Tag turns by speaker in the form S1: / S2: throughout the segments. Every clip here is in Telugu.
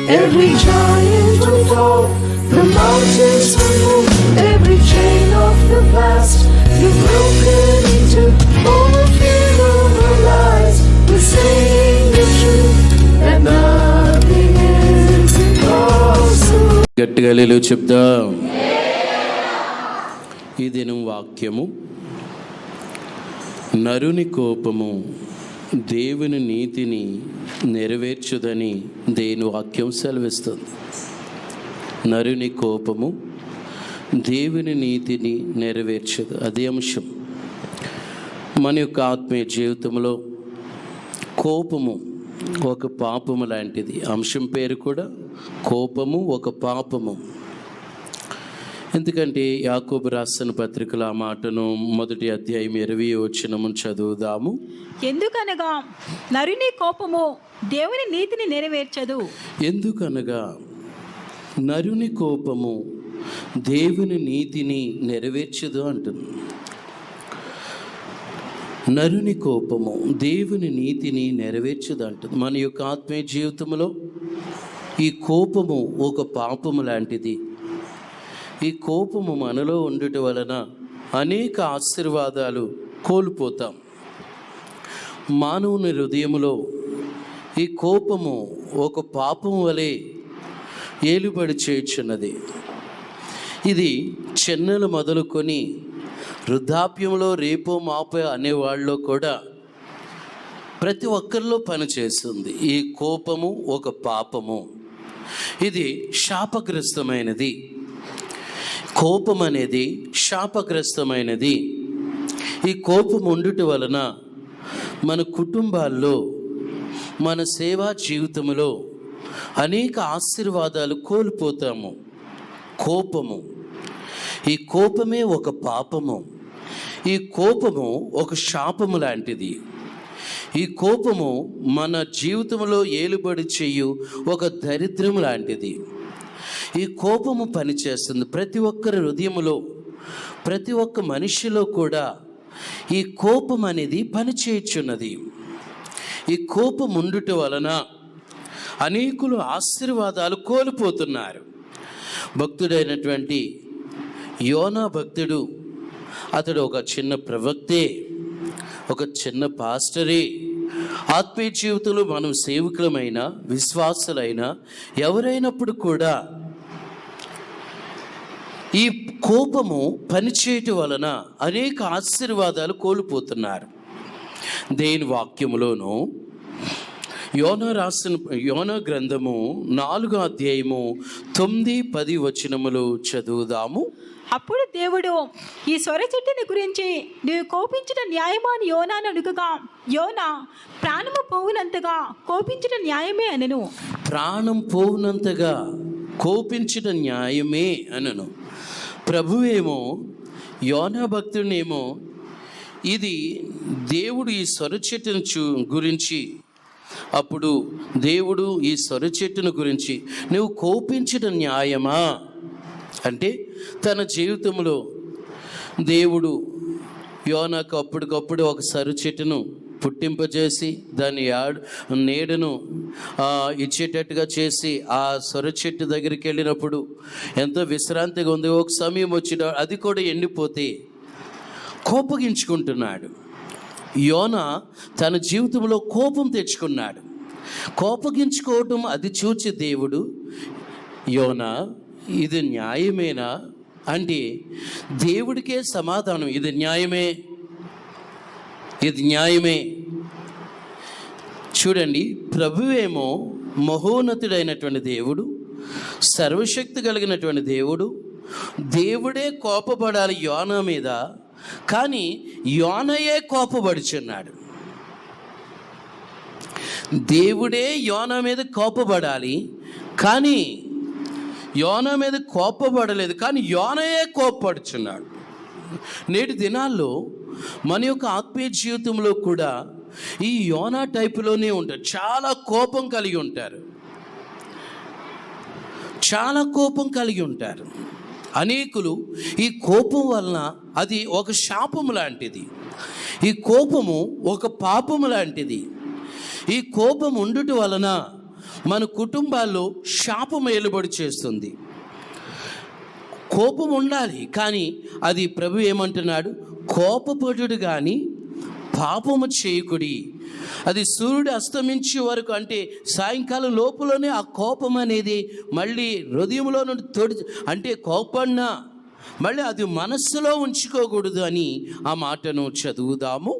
S1: Every giant will fall, the mountains will move, every chain of the past you've broken into. All fear of our lives, we're saying the truth, that nothing is impossible.
S2: గట్టిగా హల్లెలూయా చెప్దాం. ఈ దినం వాక్యము, నరుని కోపము దేవుని నీతిని నెరవేర్చుదని దేవుని వాక్యం సెలవిస్తుంది. నరుని కోపము దేవుని నీతిని నెరవేర్చదు. అదే అంశం. మన యొక్క ఆత్మీయ జీవితంలో కోపము ఒక పాపము లాంటిది. అంశం పేరు కూడా కోపము ఒక పాపము. ఎందుకంటే యాకోబు రాసిన పత్రికల ఆ మాటను 1వ అధ్యాయం 20వ వచనము చదువుదాము.
S3: ఎందుకనగా నరుని కోపము దేవుని నీతిని నెరవేర్చదు.
S2: ఎందుకనగా నరుని కోపము దేవుని నీతిని నెరవేర్చదు అంటుంది. నరుని కోపము దేవుని నీతిని నెరవేర్చదు అంటుంది. మన యొక్క ఆత్మీయ జీవితంలో ఈ కోపము ఒక పాపము లాంటిది. ఈ కోపము మనలో ఉండుట వలన అనేక ఆశీర్వాదాలు కోల్పోతాం. మానవుని హృదయములో ఈ కోపము ఒక పాపం వలె ఏలుబడి చేయుచున్నది. ఇది చెన్నెలు మొదలుకొని వృద్ధాప్యంలో రేపో మాపో అనేవాళ్ళలో కూడా ప్రతి ఒక్కరిలో పనిచేస్తుంది. ఈ కోపము ఒక పాపము. ఇది శాపగ్రస్తమైనది. కోపం అనేది శాపగ్రస్తమైనది. ఈ కోపం ఉండుట వలన మన కుటుంబాల్లో, మన సేవా జీవితంలో అనేక ఆశీర్వాదాలు కోల్పోతాము. కోపము, ఈ కోపమే ఒక పాపము. ఈ కోపము ఒక శాపము లాంటిది. ఈ కోపము మన జీవితంలో ఏలుబడి చేయు ఒక దరిద్రం లాంటిది. ఈ కోపము పనిచేస్తుంది ప్రతి ఒక్కరి హృదయములో, ప్రతి ఒక్క మనిషిలో కూడా ఈ కోపం అనేది పనిచేయుచున్నది. ఈ కోపం ఉండుట వలన అనేకులు ఆశీర్వాదాలు కోల్పోతున్నారు. భక్తుడైనటువంటి యోనా భక్తుడు, అతడు ఒక చిన్న ప్రవక్తే, ఒక చిన్న పాస్టరే. ఆత్మీయ జీవితంలో మనం సేవకులమైన, విశ్వాసులైన ఎవరైనప్పుడు కూడా ఈ కోపము పనిచేయటం వలన అనేక ఆశీర్వాదాలు కోల్పోతున్నారు. దేని వాక్యములోనూ యోనా గ్రంథము 4వ అధ్యాయము 9, 10 వచనములు చదువుదాము.
S3: అప్పుడు దేవుడు ఈ సొర చెట్టుని గురించి నీవు కోపించిన న్యాయమా అని యోనాను అడుగగా, యోనా ప్రాణము పోవునంతగా కోపించిన న్యాయమే అనెను.
S2: ప్రాణం పోవునంతగా కోపించిన న్యాయమే అనను. ప్రభువేమో యోనా భక్తుడినేమో ఇది దేవుడు ఈ సొర చెట్టును గురించి, అప్పుడు దేవుడు ఈ సొర చెట్టును గురించి నువ్వు కోపించిన న్యాయమా అంటే, తన జీవితంలో దేవుడు యోనాకు అప్పటికప్పుడు ఒక సొర చెట్టును పుట్టింపజేసి దాని నీడను ఇచ్చేటట్టుగా చేసి ఆ సొర చెట్టు దగ్గరికి వెళ్ళినప్పుడు ఎంతో విశ్రాంతిగా ఉంది. ఒక సమయం వచ్చిన అది కూడా ఎండిపోతే కోపగించుకుంటున్నాడు. యోనా తన జీవితంలో కోపం తెచ్చుకున్నాడు. కోపగించుకోవటం అది చూచి దేవుడు, యోనా ఇది న్యాయమేనా అంటే దేవుడికే సమాధానం, ఇది న్యాయమే, ఇది న్యాయమే. చూడండి, ప్రభువేమో మహోన్నతుడైనటువంటి దేవుడు, సర్వశక్తి కలిగినటువంటి దేవుడు. దేవుడే కోపపడాలి యోనా మీద, కానీ యోనయే కోపపడుచున్నాడు. దేవుడే యోనా మీద కోపపడాలి, కానీ యోనా మీద కోపపడలేదు, కానీ యోనయే కోపపడుచున్నాడు. నేటి దినాల్లో మన యొక్క ఆత్మీయ జీవితంలో కూడా ఈ యోనా టైపులోనే ఉంటారు. చాలా కోపం కలిగి ఉంటారు, చాలా కోపం కలిగి ఉంటారు. అనేకులు ఈ కోపం వలన అది ఒక శాపము లాంటిది. ఈ కోపము ఒక పాపము లాంటిది. ఈ కోపం ఉండుట వలన మన కుటుంబాల్లో శాపం ఏలుబడి చేస్తుంది. కోపం ఉండాలి, కానీ అది ప్రభు ఏమంటున్నాడు, కోపపడుడు కానీ పాపము చేయకుడి. అది సూర్యుడు అస్తమించే వరకు, అంటే సాయంకాలం లోపలనే ఆ కోపం అనేది మళ్ళీ హృదయంలో నుండి అంటే కోపన్నా మళ్ళీ అది మనస్సులో ఉంచుకోకూడదు అని ఆ మాటను చదువుదాము.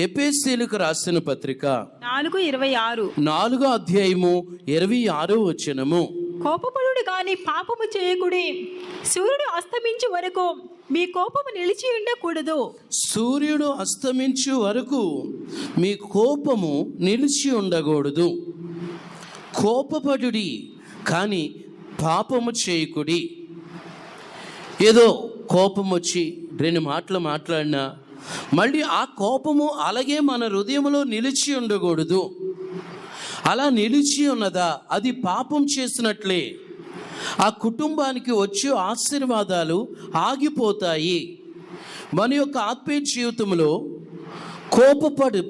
S2: ఎఫెసీయులకు రాసిన పత్రిక
S3: 4:26
S2: 4వ అధ్యాయము 26వ వచనము.
S3: కోపపడుడు గాని పాపము చేయకుడి, సూర్యుడు అస్తమించు వరకు మీ కోపము నిలిచి ఉండకూడదు.
S2: సూర్యుడు అస్తమించు వరకు మీ కోపము నిలిచి ఉండకూడదు. కోపపడుడి కానీ పాపము చేయకుడి. ఏదో కోపం వచ్చి 2 మాటలు మాట్లాడినా మళ్ళీ ఆ కోపము అలాగే మన హృదయంలో నిలిచి ఉండకూడదు. అలా నిలిచి ఉన్నదా అది పాపం చేసినట్లే. ఆ కుటుంబానికి వచ్చే ఆశీర్వాదాలు ఆగిపోతాయి. మన యొక్క ఆత్మీయ జీవితంలో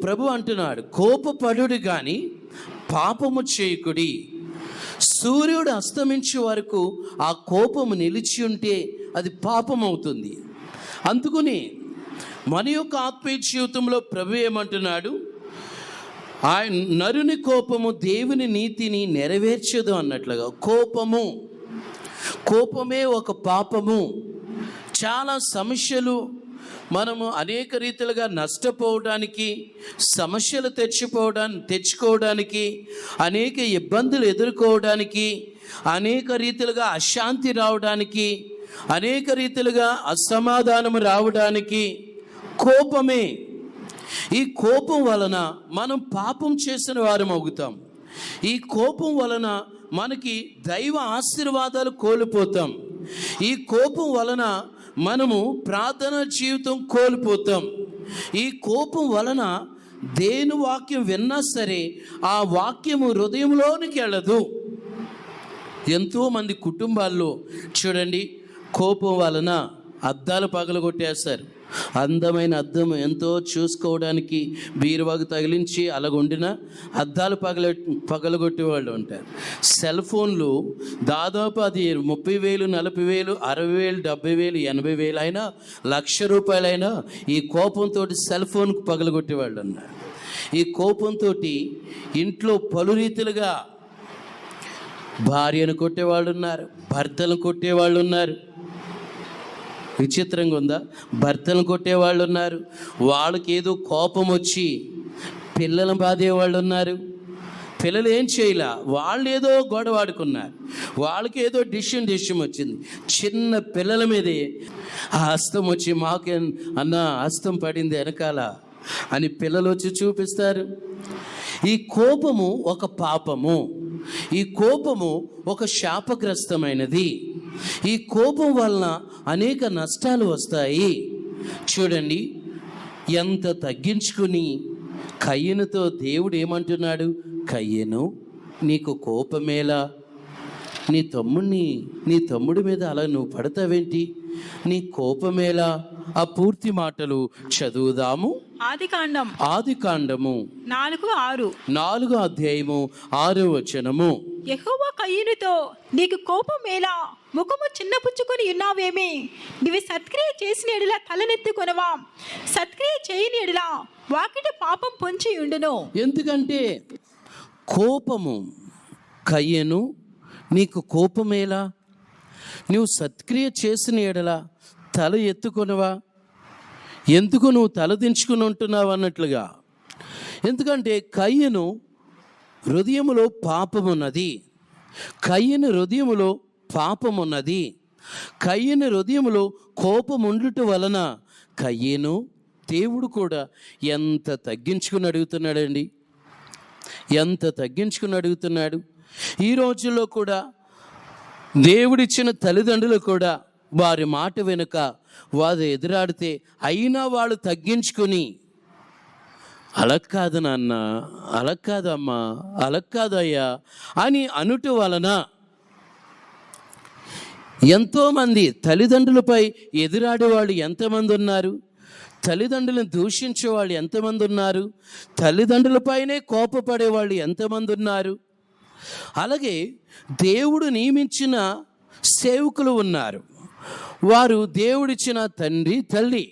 S2: ప్రభు అంటున్నాడు, కోపపడుడు కానీ పాపము చేయకుడి. సూర్యుడు అస్తమించే వరకు ఆ కోపము నిలిచి ఉంటే అది పాపం అవుతుంది. అందుకని మన యొక్క ఆత్మీయ జీవితంలో ప్రభు ఏమంటున్నాడు, ఆయన నరుని కోపము దేవుని నీతిని నెరవేర్చదు అన్నట్లుగా కోపమే ఒక పాపము. చాలా సమస్యలు మనము అనేక రీతిలుగా నష్టపోవడానికి, సమస్యలు తెచ్చుకోవడానికి, అనేక ఇబ్బందులు ఎదుర్కోవడానికి, అనేక రీతిలుగా అశాంతి రావడానికి, అనేక రీతిలుగా అసమాధానం రావడానికి కోపమే. ఈ కోపం వలన మనం పాపం చేసిన వారం అవుతాం. ఈ కోపం వలన మనకి దైవ ఆశీర్వాదాలు కోల్పోతాం. ఈ కోపం వలన మనము ప్రార్థన జీవితం కోల్పోతాం. ఈ కోపం వలన దేని వాక్యం విన్నా సరే ఆ వాక్యము హృదయంలోనికి వెళ్ళదు. ఎంతోమంది కుటుంబాల్లో చూడండి, కోపం వలన అద్దాలు పగలగొట్టేస్తారు. అందమైన అద్దం ఎంతో చూసుకోవడానికి బీరువాకు తగిలించి అలాగుండిన అద్దాలు పగలగొట్టే వాళ్ళు ఉంటారు. సెల్ ఫోన్లు దాదాపు అది 30,000, 40,000, 60,000, 70,000, 80,000 అయినా, ₹1,00,000 అయినా ఈ కోపంతో సెల్ ఫోన్కు పగలగొట్టే వాళ్ళు ఉన్నారు. ఈ కోపంతో ఇంట్లో పలు రీతిలుగా భార్యను కొట్టేవాళ్ళు ఉన్నారు, భర్తలను కొట్టేవాళ్ళు ఉన్నారు. విచిత్రంగా ఉందా? భర్తలను కొట్టేవాళ్ళు ఉన్నారు, వాళ్ళకి ఏదో కోపం వచ్చి పిల్లలను బాధేవాళ్ళు ఉన్నారు. పిల్లలు ఏం చేయలే, వాళ్ళు ఏదో గొడవ ఆడుకున్నారు, వాళ్ళకి ఏదో డిష్యం వచ్చింది. చిన్న పిల్లల మీదే ఆ హస్తం వచ్చి, మాకే అన్న హస్తం పడింది వెనకాల అని పిల్లలు వచ్చి చూపిస్తారు. ఈ కోపము ఒక పాపము. ఈ కోపము ఒక శాపగ్రస్తమైనది. ఈ కోపం వలన అనేక నష్టాలు వస్తాయి. చూడండి, ఎంత తగ్గించుకుని కయ్యనుతో దేవుడు ఏమంటున్నాడు, కయ్యను నీకు కోపమేలా, నీ తమ్ముడి మీద అలా నువ్వు పడతావేంటి, నీ కోపమేలా? ఆ పూర్తి మాటలు చదువుదాము. ఆదికాండము 4వ అధ్యాయము 6వ వచనము.
S3: యెహోవా కయ్యనుతో, నీకు కోపమేలా, ముఖము చిన్నపుచ్చుకొని ఉన్నావేమి? నీవు సత్క్రియ చేసిన ఎడల తలనెత్తుకొనవా, సత్క్రియ చేయని ఎడల వాకిట పాపం పొంచి ఉండును.
S2: ఎందుకంటే కోపము, కయ్యను నీకు కోపమేలా, నువ్వు సత్క్రియ చేసిన ఎడల తల ఎత్తుకొనవా, ఎందుకు నువ్వు తలదించుకుని ఉంటున్నావు అన్నట్లుగా. ఎందుకంటే కయ్యను హృదయములో పాపమున్నది. కయ్యను హృదయములో పాపమున్నది. కయ్యను హృదయములో కోపం ఉండుట వలన కయ్యను దేవుడు కూడా ఎంత తగ్గించుకుని అడుగుతున్నాడండి, ఎంత తగ్గించుకుని అడుగుతున్నాడు. ఈ రోజుల్లో కూడా దేవుడిచ్చిన తల్లిదండ్రులు కూడా వారి మాట వెనుక వారు ఎదురాడితే అయినా వాళ్ళు తగ్గించుకొని, అలా కాదు నాన్న, అలా కాదమ్మా, అలా కాదయ్యా అని అనుట వలన ఎంతోమంది తల్లిదండ్రులపై ఎదురాడేవాళ్ళు ఎంతమంది ఉన్నారు, తల్లిదండ్రులను దూషించేవాళ్ళు ఎంతమంది ఉన్నారు, తల్లిదండ్రులపైనే కోపపడేవాళ్ళు ఎంతమంది ఉన్నారు. అలాగే దేవుడు నియమించిన సేవకులు ఉన్నారు. వారు దేవుడిచ్చిన తండ్రి తల్లి.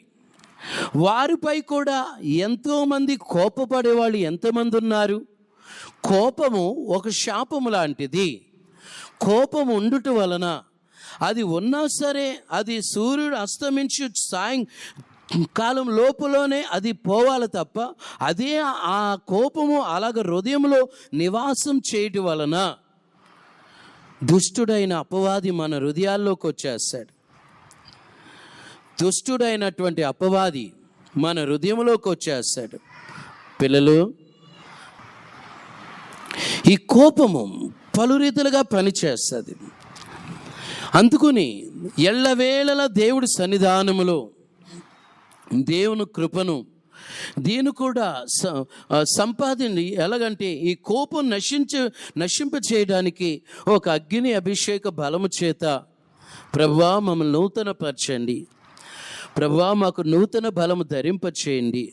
S2: వారిపై కూడా ఎంతోమంది కోపపడేవాళ్ళు ఎంతమంది ఉన్నారు. కోపము ఒక శాపము లాంటిది. కోపం ఉండుట వలన అది ఉన్నా సరే అది సూర్యుడు అస్తమించు కాలం లోపులోనే అది పోవాలి తప్ప అదే ఆ కోపము అలాగ హృదయంలో నివాసం చేయటం వలన దుష్టుడైన అపవాది మన హృదయాల్లోకి వచ్చేస్తాడు. దుష్టుడైనటువంటి అపవాది మన హృదయంలోకి వచ్చేస్తాడు. పిల్లలు, ఈ కోపము పలు రీతిలుగా పనిచేస్తుంది. అందుకుని ఎల్లవేళలా దేవుడి సన్నిధానములో దేవుని కృపను దీన్ని కూడా సంపాదించి ఎలాగంటే ఈ కోపం నశింప చేయడానికి ఒక అగ్ని అభిషేక బలము చేత ప్రభువా మమ్మల్ని నూతనపరచండి, ప్రభువా మాకు నూతన బలము ధరింపచేయండి,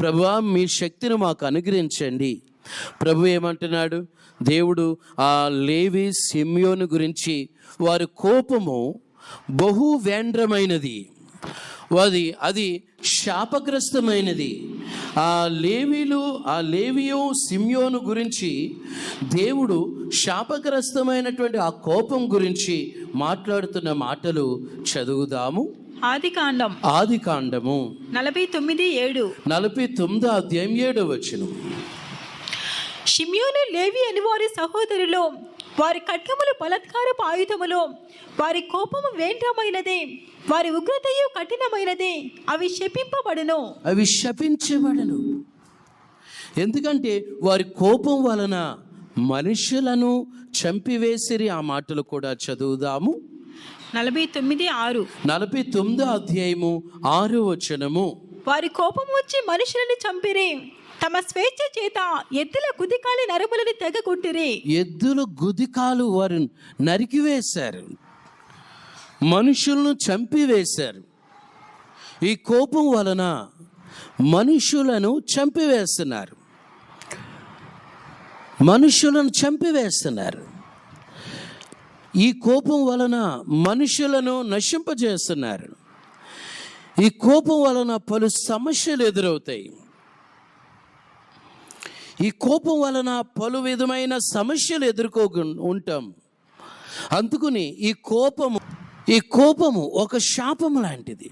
S2: ప్రభువా మీ శక్తిని మాకు అనుగ్రహించండి. ప్రభు ఏమంటున్నాడు? దేవుడు ఆ లేవి సిమ్యోను గురించి వారి కోపము బహు వేంద్రమైనది, అది శాపగ్రస్తమైనది. ఆ లేవియు సిమ్యోను గురించి దేవుడు శాపగ్రస్తమైనటువంటి ఆ కోపం గురించి మాట్లాడుతున్న మాటలు చదువుదాము. ఆదికాండము 49 అధ్యాయం 7వ వచనం.
S3: షిమ్యోను లేవి అని వారి సహోదరులు, వారి ఖడ్గములు బలాత్కారపు ఆయుధములు, వారి కోపము వేంద్రమైనది, వారి ఉగ్రతయు కఠినమైనది, అవి శపించబడును.
S2: ఎందుకంటే వారి కోపం వలన మనుషులను చంపివేసిరి. ఆ మాటలు కూడా చదువుదాము.
S3: 49
S2: అధ్యాయము 6వ వచనము.
S3: వారి కోపం వచ్చి మనుషులను చంపిరి, తమ స్వేచ్ఛ చేత ఎద్దుల గుదికాలి నరములను తెగగొట్టిరి.
S2: ఎద్దుల గుదికాలు వారు నరికివేశారు, మనుషులను చంపివేశారు. ఈ కోపం వలన మనుషులను చంపివేస్తున్నారు. ఈ కోపం వలన మనుషులను నశింపజేస్తున్నారు. ఈ కోపం వలన పలు సమస్యలు ఎదురవుతాయి. ఈ కోపం వలన పలు విధమైన సమస్యలు ఉంటాం. అందుకుని ఈ కోపము ఒక శాపము లాంటిది.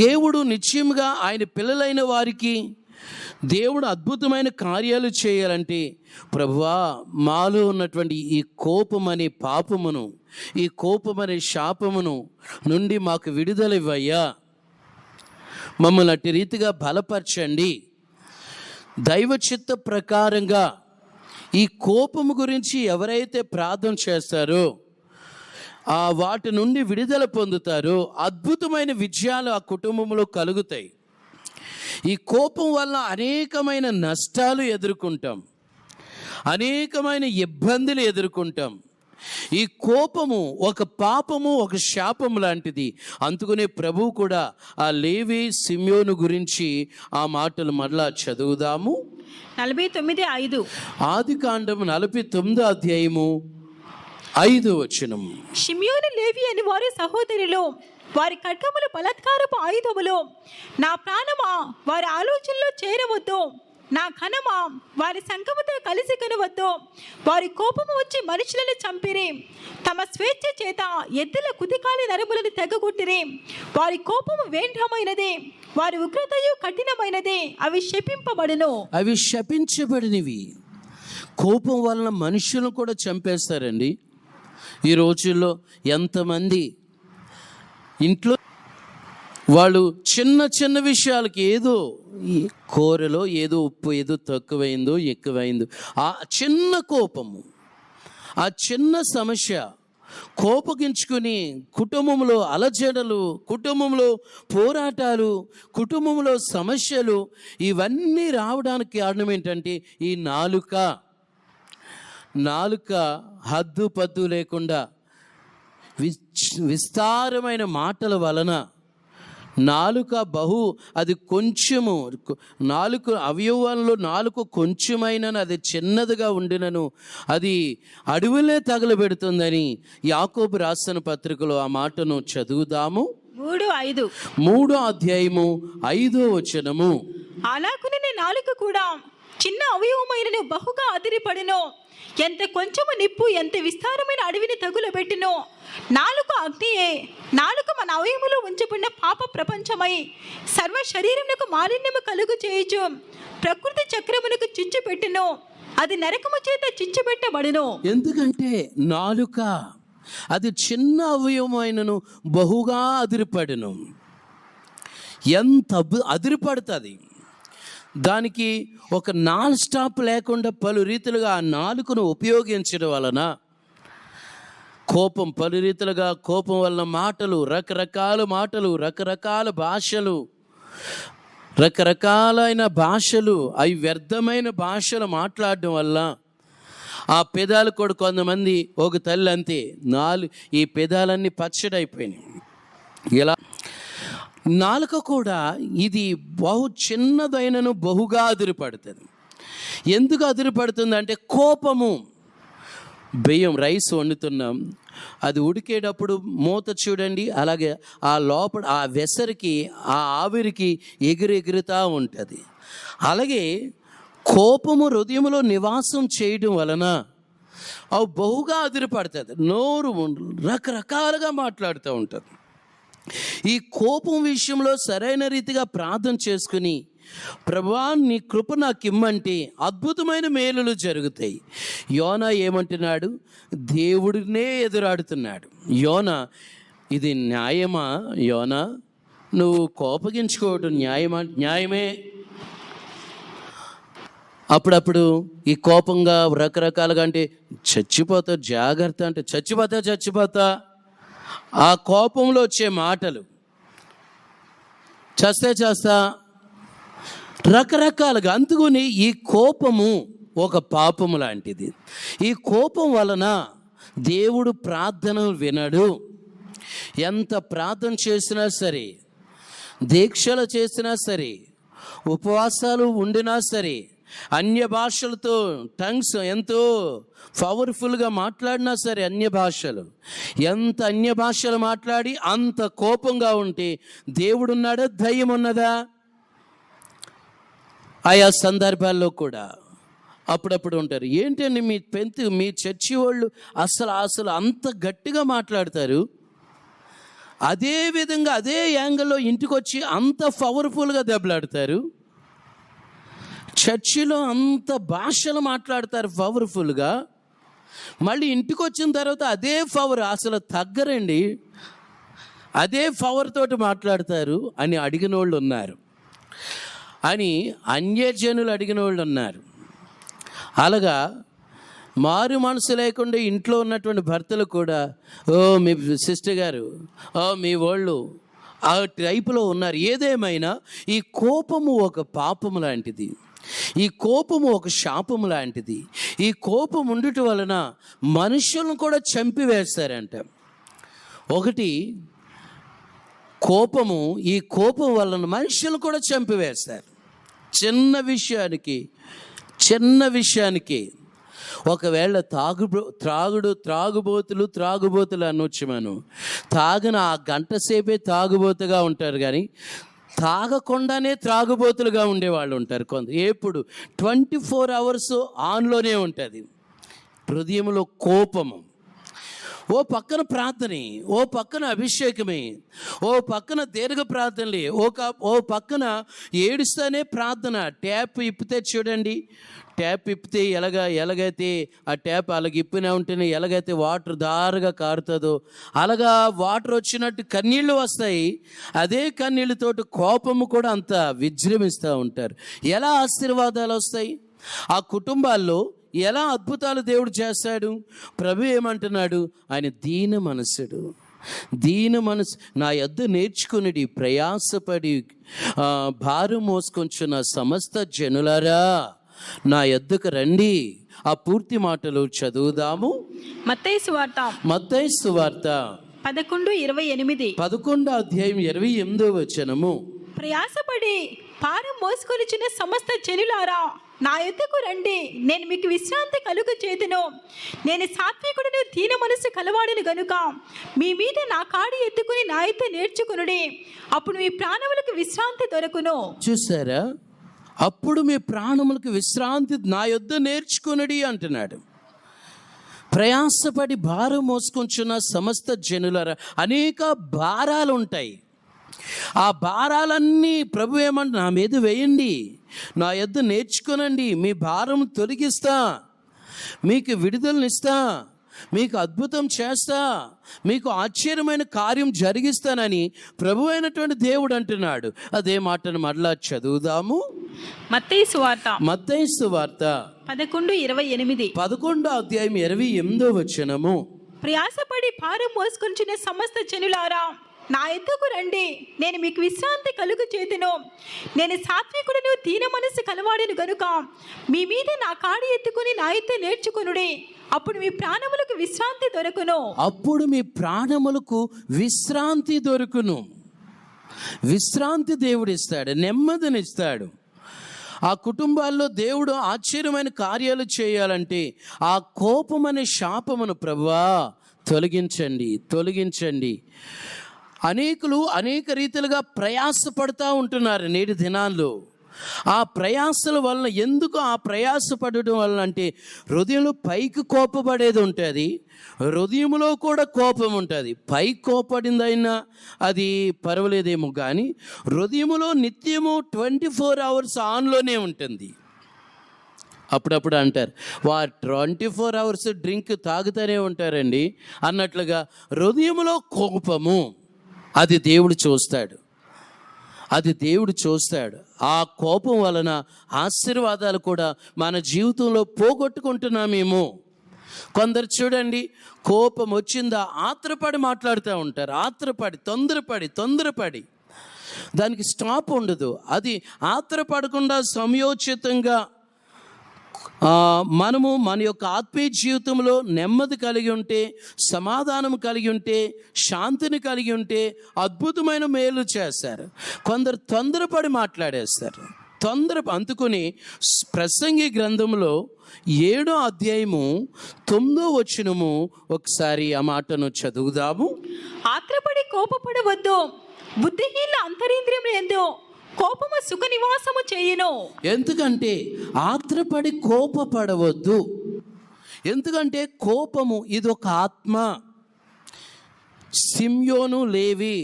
S2: దేవుడు నిశ్చయముగా ఆయన పిల్లలైన వారికి దేవుడు అద్భుతమైన కార్యాలు చేయాలంటే, ప్రభువా మాలో ఉన్నటువంటి ఈ కోపమనే పాపమును, ఈ కోపమనే శాపమును నుండి మాకు విడుదల ఇవ్వయ్యా, మమ్మల్ని అట్టి రీతిగా బలపరచండి. దైవ చిత్త ప్రకారంగా ఈ కోపము గురించి ఎవరైతే ప్రార్థన చేస్తారో వాటి నుండి విడుదల పొందుతారో అద్భుతమైన విజయాలు ఆ కుటుంబంలో కలుగుతాయి. ఈ కోపం వల్ల అనేకమైన నష్టాలు ఎదుర్కొంటాం, అనేకమైన ఇబ్బందులు ఎదుర్కొంటాం. ఈ కోపము ఒక పాపము, ఒక శాపము లాంటిది. అందుకనే ప్రభువు కూడా ఆ లేవి సిమ్యోను గురించి ఆ మాటలు మరలా చదువుదాము.
S3: 49:5
S2: ఆదికాండం 49 అధ్యాయము 5వ వచనం.
S3: షిమ్యోను లేవి అని వారి సహోదరులు, వారి ఖడ్గములు బలాత్కారపు ఆయుధములు, నా ప్రాణమా వారి ఆలోచనలో చేరవద్దు, నా ఘనమా వారి సంఘముతో కలిసి కనవద్దు. వారి కోపము వచ్చి మనుషులను చంపిరి, తమ స్వేచ్ఛ చేత ఎద్దుల కుతికాలి నరములను తెగగొట్టిరి. వారి కోపము వేంద్రమైనది, వారి ఉగ్రతయు కఠినమైనది, అవి
S2: శపించబడినవి. కోపం వలన మనుషులను కూడా చంపేస్తారండి. ఈ రోజుల్లో ఎంతమంది ఇంట్లో వాళ్ళు చిన్న చిన్న విషయాలకి ఏదో ఈ కూరలో ఏదో ఉప్పు ఏదో తక్కువైందో ఎక్కువైందో ఆ చిన్న కోపము, ఆ చిన్న సమస్య కోపగించుకుని కుటుంబంలో అలజడలు, కుటుంబంలో పోరాటాలు, కుటుంబంలో సమస్యలు ఇవన్నీ రావడానికి కారణం ఏంటంటే ఈ నాలుక హద్దు పద్దు లేకుండా విస్తారమైన మాటల వలన నాలుక అది కొంచెము, నాలుక అవయవాల్లో నాలుక కొంచెమైనను అది చిన్నదిగా ఉండినను అది అడవులే తగలబెడుతుందని యాకోబు రాసిన పత్రికలో ఆ మాటను చదువుదాము. 3వ అధ్యాయము 5వ వచనము.
S3: అలాగునే నాలుక కూడా చిన్న అవయవమైనను బహుగా అదిరిపడును. ఎంత కొంచెము నిప్పు ఎంత విస్తారమైన అడవిని తగులబెట్టును. నాలుక అగ్నియే. నాలుక మన అవయములో ఉంచబడిన పాప ప్రపంచమై సర్వ శరీరమునకు మాలిన్యము కలుగు చేయుచు ప్రకృతి చక్రమునకు చిచ్చు పెట్టును. అది నరకము చేత చిచ్చు పెట్టబడును.
S2: ఎందుకంటే నాలుక అది చిన్న అవయవమైనను బహుగా అదిరిపడును. ఎంత అదిరిపడుతుంది. దానికి ఒక నాన్ స్టాప్ లేకుండా పలు రీతిలుగా ఆ నాలుకను ఉపయోగించడం వలన కోపం, పలు రీతిలుగా కోపం వలన మాటలు, రకరకాల మాటలు, రకరకాల భాషలు, రకరకాలైన భాషలు, అవి వ్యర్థమైన భాషలు మాట్లాడడం వల్ల ఆ పెదాలు కూడా కొంతమంది ఒక తల్లి అంతే ఈ పెదాలన్నీ పచ్చడైపోయినాయి. ఇలా నాలుక కూడా ఇది బహు చిన్నదైనను బహుగా అదిరిపడుతుంది. ఎందుకు అదిరిపడుతుంది అంటే కోపము. బియ్యం రైస్ వండుతున్నాం, అది ఉడికేటప్పుడు మూత చూడండి, అలాగే ఆ లోపల ఆ వెసరికి ఆ ఆవిరికి ఎగురుతూ ఉంటుంది. అలాగే కోపము హృదయంలో నివాసం చేయడం వలన అవి బహుగా అదిరిపడుతుంది. నోరు రకరకాలుగా మాట్లాడుతూ ఉంటుంది. ఈ కోపం విషయంలో సరైన రీతిగా ప్రార్థన చేసుకుని, ప్రభువా నీ కృప నాకు ఇమ్మంటే అద్భుతమైన మేలులు జరుగుతాయి. యోనా ఏమంటున్నాడు? దేవుడినే ఎదురాడుతున్నాడు. యోనా, ఇది న్యాయమా? యోనా, నువ్వు కోపగించుకోవడం న్యాయమే. అప్పుడప్పుడు ఈ కోపంగా రకరకాలుగా అంటే చచ్చిపోతా జాగ్రత్త, అంటే చచ్చిపోతా ఆ కోపంలో వచ్చే మాటలు, చేస్తా రకరకాలుగా. అందుకని ఈ కోపము ఒక పాపము లాంటిది. ఈ కోపం వలన దేవుడు ప్రార్థనలు వినడు. ఎంత ప్రార్థన చేసినా సరే, దీక్షలు చేసినా సరే, ఉపవాసాలు ఉండినా సరే, అన్య భాషలతో టంగ్స్ ఎంతో పవర్ఫుల్గా మాట్లాడినా సరే, అన్య భాషలు మాట్లాడి అంత కోపంగా ఉంటే దేవుడున్నాడా? దయ్యం ఉన్నదా? ఆయా సందర్భాల్లో కూడా అప్పుడప్పుడు ఉంటారు. ఏంటండి మీ చర్చి వాళ్ళు అసలు అంత గట్టిగా మాట్లాడతారు, అదే విధంగా అదే యాంగిల్లో ఇంటికి వచ్చి అంత పవర్ఫుల్గా దెబ్బలాడతారు. చర్చిలో అంత భాషలు మాట్లాడతారు పవర్ఫుల్గా, మళ్ళీ ఇంటికి వచ్చిన తర్వాత అదే పవర్ అసలు తగ్గరండి, అదే పవర్ తోటి మాట్లాడతారు అని అడిగిన వాళ్ళు ఉన్నారు, అని అన్యజనులు అడిగిన వాళ్ళు ఉన్నారు. అలాగా మారు మనసు లేకుండా ఇంట్లో ఉన్నటువంటి భర్తలు కూడా, ఓ మీ సిస్టర్ గారు, ఓ మీ వాళ్ళు ఆ టైపులో ఉన్నారు. ఏదేమైనా ఈ కోపము ఒక పాపము లాంటిది. ఈ కోపము ఒక శాపము లాంటిది. ఈ కోపం ఉండటం వలన మనుషులను కూడా చంపివేస్తారంట. ఒకటి కోపము, ఈ కోపం వలన మనుషులు కూడా చంపివేస్తారు. చిన్న విషయానికి ఒకవేళ త్రాగుబోతులు అనొచ్చు. మనం తాగిన ఆ గంట సేపే తాగుబోతుగా ఉంటారు, కానీ తాగకుండానే త్రాగుబోతులుగా ఉండేవాళ్ళు ఉంటారు. ఎప్పుడు 24 hours ఆన్లోనే ఉంటుంది హృదయంలో కోపము. ఓ పక్కన ప్రార్థనే, ఓ పక్కన అభిషేకమే, ఓ పక్కన దీర్ఘ ప్రార్థనలే, ఓ పక్కన ఏడుస్తానే ప్రార్థన. ట్యాప్ ఇప్పితే చూడండి, ట్యాప్ ఇప్పితే ఎలాగైతే ఆ ట్యాప్ అలాగ ఇప్పినా ఉంటేనే ఎలాగైతే వాటర్ దారుగా కారుతుందో అలాగా వాటర్ వచ్చినట్టు కన్నీళ్ళు వస్తాయి. అదే కన్నీళ్ళతోటి కోపము కూడా అంత విజృంభిస్తూ ఉంటారు. ఎలా ఆశీర్వాదాలు వస్తాయి ఆ కుటుంబాల్లో, ఎలా అద్భుతాలు దేవుడు చేస్తాడు? ప్రభు ఏమంటున్నాడు? ఆయన దీన మనసు నా యొద్ద నేర్చుకుని ప్రయాసపడి భారం మోసుకొంచున్న సమస్త జనులారా నా యొద్దకు రండి. ఆ పూర్తి మాటలు చదువుదాము.
S3: మత్తయి సువార్త 11:28.
S2: 11:28.
S3: ప్రయాసపడి భారం మోసుకొనిచున్న సమస్త జనులారా నా యొద్దకు రండి, నేను మీకు విశ్రాంతి కలుగ చేతును. నేను సాత్వికుడును దీన మనసు కలవాడును గనుక మీ మీద నా కాడి ఎత్తుకుని నా యొద్ద నేర్చుకునుడి, అప్పుడు మీ ప్రాణములకు విశ్రాంతి దొరకును.
S2: చూసారా, అప్పుడు మీ ప్రాణములకు విశ్రాంతి నా యొద్ద నేర్చుకునుడి అంటున్నాడు. ప్రయాసపడి భారం మోసుకొంచున్న సమస్త జనులారా, అనేక భారాలు ఉంటాయి. ఆ భారాలన్నీ ప్రభు ఏమంటే నా మీద వేయండి, నా యొద్ద నేర్చుకోనండి, మీ భారం తొలగిస్తా, మీకు విడుదలనిస్తా, మీకు అద్భుతం చేస్తా, మీకు ఆశ్చర్యమైన కార్యం జరిగిస్తానని ప్రభు అయినటువంటి దేవుడు అంటున్నాడు. అదే మాటను మరలా చదువుదాము.
S3: మత్తయి సువార్త
S2: 11:28. 11:28.
S3: ప్రయాసపడి భారం మోసుకొంచున్న సమస్త జనులారా నా యొద్దకు రండి, నేను మీకు విశ్రాంతి కలుగు చేతును. నేను సాత్వికుడును దీన మనసు కలవాడును గనుక మీ మీద నా కాడి ఎత్తుకుని నా యొద్ద నేర్చుకునుడి, అప్పుడు మీ ప్రాణములకు విశ్రాంతి దొరకును.
S2: అప్పుడు మీ ప్రాణములకు విశ్రాంతి దొరుకును. విశ్రాంతి దేవుడు ఇస్తాడు, నెమ్మదినిస్తాడు. ఆ కుటుంబాల్లో దేవుడు ఆశ్చర్యమైన కార్యాలు చేయాలంటే ఆ కోపం అనే శాపమును ప్రభువా తొలగించండి. అనేకులు అనేక రీతిలుగా ప్రయాసపడుతూ ఉంటున్నారు నేటి దినాల్లో. ఆ ప్రయాసల వలన, ఎందుకు ఆ ప్రయాసపడటం వలన అంటే హృదయంలో పైకి కోపపడేది ఉంటుంది, హృదయంలో కూడా కోపం ఉంటుంది. పైకి కోపడిందైనా అది పర్వాలేదేమో, కానీ హృదయంలో నిత్యము 24 hours ఆన్లోనే ఉంటుంది. అప్పుడప్పుడు అంటారు, 24 hours డ్రింక్ తాగుతూనే ఉంటారండి అన్నట్లుగా హృదయంలో కోపము అది దేవుడు చూస్తాడు. ఆ కోపం వలన ఆశీర్వాదాలు కూడా మన జీవితంలో పోగొట్టుకుంటున్నామేమో. కొందరు చూడండి, కోపం వచ్చిందా ఆత్రపడి మాట్లాడుతూ ఉంటారు. తొందరపడి దానికి స్టాప్ ఉండదు. అది ఆత్రపడకుండా సమయోచితంగా మనము మన యొక్క ఆత్మీయ జీవితంలో నెమ్మది కలిగి ఉంటే, సమాధానం కలిగి ఉంటే, శాంతిని కలిగి ఉంటే అద్భుతమైన మేలు చేస్తారు. కొందరు తొందరపడి మాట్లాడేస్తారు. అందుకుని ప్రసంగి గ్రంథంలో 7వ అధ్యాయము 9వ వచనము ఒకసారి ఆ మాటను చదువుదాము.
S3: ఆత్రపడి కోపపడవద్దు, బుద్ధిహీనుల అంతరింద్రియం ఎందు కోపము సుఖ నివాసము చేయును.
S2: ఎందుకంటే ఆత్రపడి కోపపడవద్దు. ఎందుకంటే కోపము ఇదొక ఆత్మ. సిమ్యోను, లేవి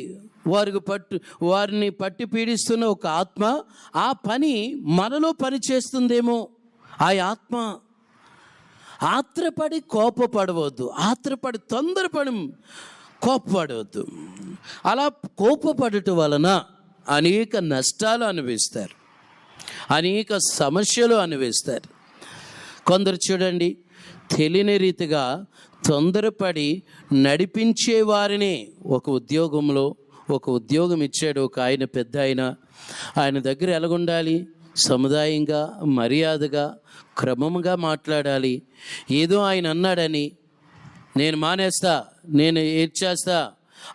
S2: వారిని పట్టి పీడిస్తున్న ఒక ఆత్మ. ఆ పని మనలో పని చేస్తుందేమో ఆ ఆత్మ. ఆత్రపడి కోపపడవద్దు, తొందరపడి కోపపడవద్దు. అలా కోపపడటం వలన అనేక నష్టాలు అనుభవిస్తారు, అనేక సమస్యలు అనుభవిస్తారు. కొందరు చూడండి, తెలియని రీతిగా తొందరపడి నడిపించే వారిని ఒక ఉద్యోగం ఇచ్చాడు ఒక ఆయన, పెద్ద ఆయన దగ్గర ఎలాగుండాలి, సముదాయంగా, మర్యాదగా, క్రమముగా మాట్లాడాలి. ఏదో ఆయన అన్నాడని నేను మానేస్తా, నేను ఏడ్చేస్తా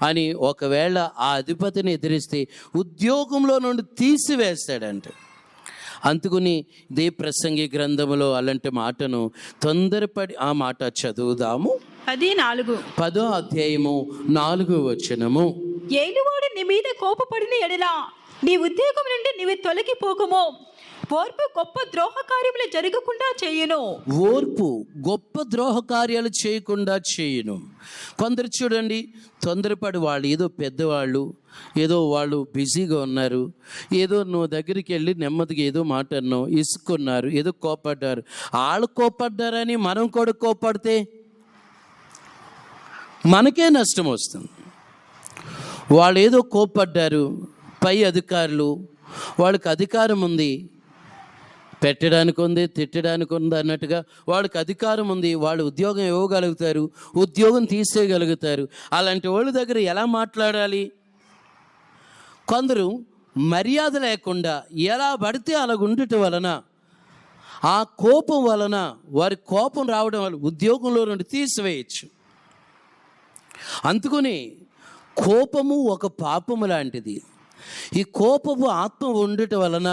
S2: అని ఒకవేళ ఆ అధిపతిని ఎదిరిస్తే ఉద్యోగంలో నుండి తీసివేస్తాడంట. అందుకుని ఇదే ప్రసంగి గ్రంథములో అలాంటి మాటను తొందరపడి ఆ మాట చదువుదాము. 10వ అధ్యాయము 4వ వచనము.
S3: ఏలువాడు నీ మీద కోపపడిన ఎడల నీ ఉద్యోగం నుండి నీవు తొలగిపోకము. ఓర్పు గొప్ప ద్రోహ కార్యములు జరగకుండా చేయును.
S2: ఓర్పు గొప్ప ద్రోహ కార్యాలు చేయకుండా చేయును. కొందరు చూడండి, తొందరపడి వాళ్ళు ఏదో పెద్దవాళ్ళు, ఏదో వాళ్ళు బిజీగా ఉన్నారు, ఏదో నువ్వు దగ్గరికి వెళ్ళి నెమ్మదిగా ఏదో మాట అన్నావు, ఇసుకున్నారు, ఏదో కోపడ్డారు. వాళ్ళు కోపడ్డారని మనం కూడా కోపడితే మనకే నష్టం వస్తుంది. వాళ్ళు ఏదో కోపడ్డారు, పై అధికారులు, వాళ్ళకి అధికారం ఉంది, పెట్టడానికి ఉంది, తిట్టడానికి ఉంది అన్నట్టుగా వాళ్ళకి అధికారం ఉంది. వాళ్ళు ఉద్యోగం ఇవ్వగలుగుతారు, ఉద్యోగం తీసేయగలుగుతారు. అలాంటి వాళ్ళ దగ్గర ఎలా మాట్లాడాలి? కొందరు మర్యాద లేకుండా ఎలా పడితే అలాగ ఉండటం వలన, ఆ కోపం వలన, వారి కోపం రావడం వల్ల ఉద్యోగంలో నుండి తీసివేయచ్చు. అందుకని కోపము ఒక పాపము లాంటిది. ఈ కోపము ఆత్మ ఉండటం వలన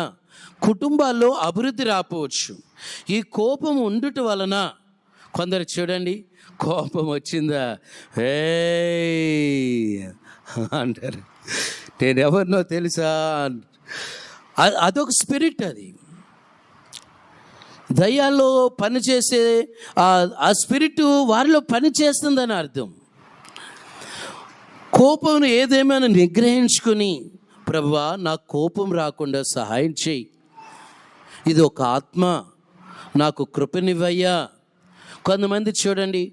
S2: కుటుంబాల్లో అభివృద్ధి రాపోవచ్చు. ఈ కోపం ఉండటం వలన కొందరు చూడండి, కోపం వచ్చిందా ఏ అంటారు, నేను ఎవరినో తెలుసా. అదొక స్పిరిట్, అది దయ్యాల్లో పనిచేసే ఆ స్పిరిట్ వారిలో పనిచేస్తుందని అర్థం. కోపం ఏదేమైనా నిగ్రహించుకుని, ప్రభువా నా కోపం రాకుండా సహాయం చేయి, ఇది ఒక ఆత్మ, నాకు కృపనివ్వయ్యా. కొంతమంది చూడండి,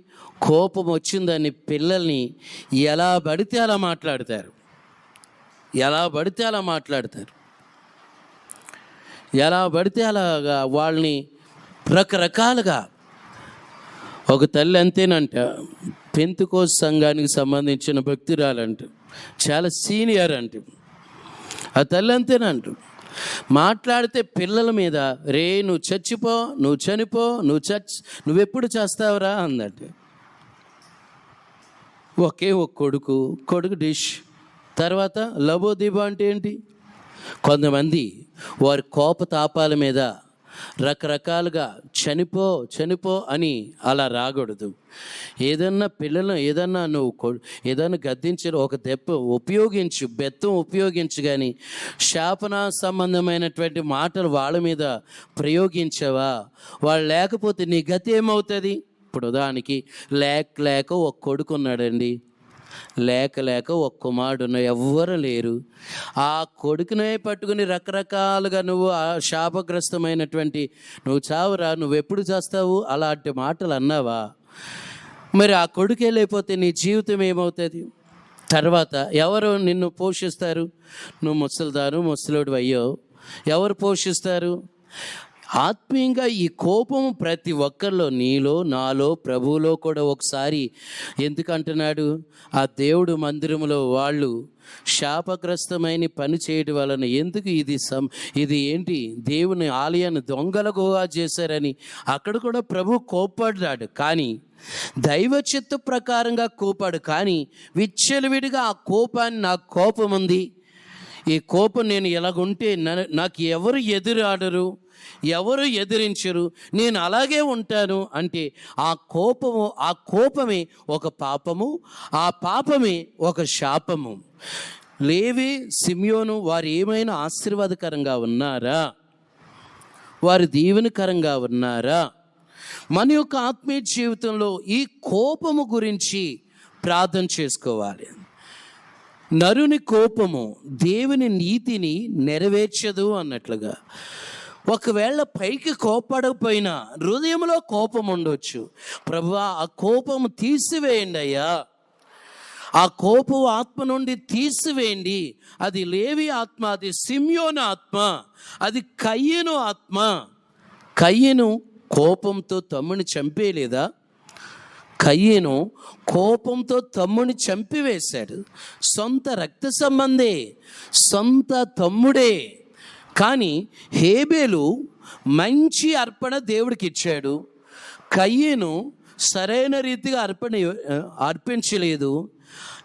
S2: కోపం వచ్చిందని పిల్లల్ని ఎలా పడితే అలా మాట్లాడతారు, ఎలా పడితే అలా మాట్లాడతారు, ఎలా పడితే అలాగా వాళ్ళని రకరకాలుగా. ఒక తల్లి అంతేనంట, పెంతుకోస్ సంఘానికి సంబంధించిన భక్తురాలంట, చాలా సీనియర్ అంట. ఆ తల్లి అంతేనంట, మాట్లాడితే పిల్లల మీద రే నువ్వు చచ్చిపో, నువ్వు చనిపో, నువ్వెప్పుడు చేస్తావురా అందట. ఒకే ఒక కొడుకు డిష్. తర్వాత లబోదీబా అంటే ఏంటి? కొంతమంది వారి కోపతాపాల మీద రకరకాలుగా చనిపో అని అలా రాకూడదు. ఏదన్నా పిల్లలను ఏదన్నా గద్దించరు, ఒక దెబ్బ ఉపయోగించు, బెత్తం ఉపయోగించు, కానీ శాపన సంబంధమైనటువంటి మాటలు వాళ్ళ మీద ప్రయోగించవా, వాళ్ళు లేకపోతే నీ గతి ఏమవుతుంది? ఇప్పుడు ఉదాహరణకి లేక ఒక కొడుకున్నాడండి, లేక ఒక కుమారుడు, ఎవ్వరు లేరు. ఆ కొడుకునే పట్టుకుని రకరకాలుగా నువ్వు ఆ శాపగ్రస్తమైనటువంటి నువ్వు చావురా, నువ్వెప్పుడు చేస్తావు అలాంటి మాటలు అన్నావా? మరి ఆ కొడుకే లేకపోతే నీ జీవితం ఏమవుతుంది? తర్వాత ఎవరు నిన్ను పోషిస్తారు? నువ్వు ముసలోడు అయ్యో, ఎవరు పోషిస్తారు? ఆత్మీయంగా ఈ కోపం ప్రతి ఒక్కరిలో, నీలో, నాలో, ప్రభువులో కూడా ఒకసారి ఎందుకంటున్నాడు? ఆ దేవుడు మందిరంలో వాళ్ళు శాపగ్రస్తమైన పని చేయడం వలన ఎందుకు ఇది ఏంటి, దేవుని ఆలయాన్ని దొంగలుగా చేశారని అక్కడ కూడా ప్రభు కోపడ్డాడు. కానీ దైవ చిత్త ప్రకారంగా కోపాడు. కానీ విచ్చలవిడిగా ఆ కోపాన్ని, నాకు కోపం ఉంది, ఈ కోపం నేను ఎలాగుంటే నాకు ఎవరు ఎదురాడరు, ఎవరు ఎదిరించరు, నేను అలాగే ఉంటాను అంటే ఆ కోపమే ఒక పాపము, ఆ పాపమే ఒక శాపము. లేవి, సిమియోను వారు ఏమైనా ఆశీర్వాదకరంగా ఉన్నారా? వారు దీవెనకరంగా ఉన్నారా? మన యొక్క ఆత్మీయ జీవితంలో ఈ కోపము గురించి ప్రార్థన చేసుకోవాలి. నరుని కోపము దేవుని నీతిని నెరవేర్చదు అన్నట్లుగా. ఒకవేళ పైకి కోపడకపోయినా హృదయంలో కోపం ఉండొచ్చు. ప్రభువా ఆ కోపము తీసివేయండి అయ్యా, ఆ కోపం ఆత్మ నుండి తీసివేయండి. అది లేవి ఆత్మ, అది సిమ్యోను ఆత్మ, అది కయ్యను ఆత్మ. కయ్యను కోపంతో తమ్ముని చంపేయలేదా? కయ్యను కోపంతో తమ్ముని చంపివేశాడు. సొంత రక్త సంబంధే, సొంత తమ్ముడే. కానీ హేబేలు మంచి అర్పణ దేవుడికి ఇచ్చాడు. కయ్యను సరైన రీతిగా అర్పించలేదు.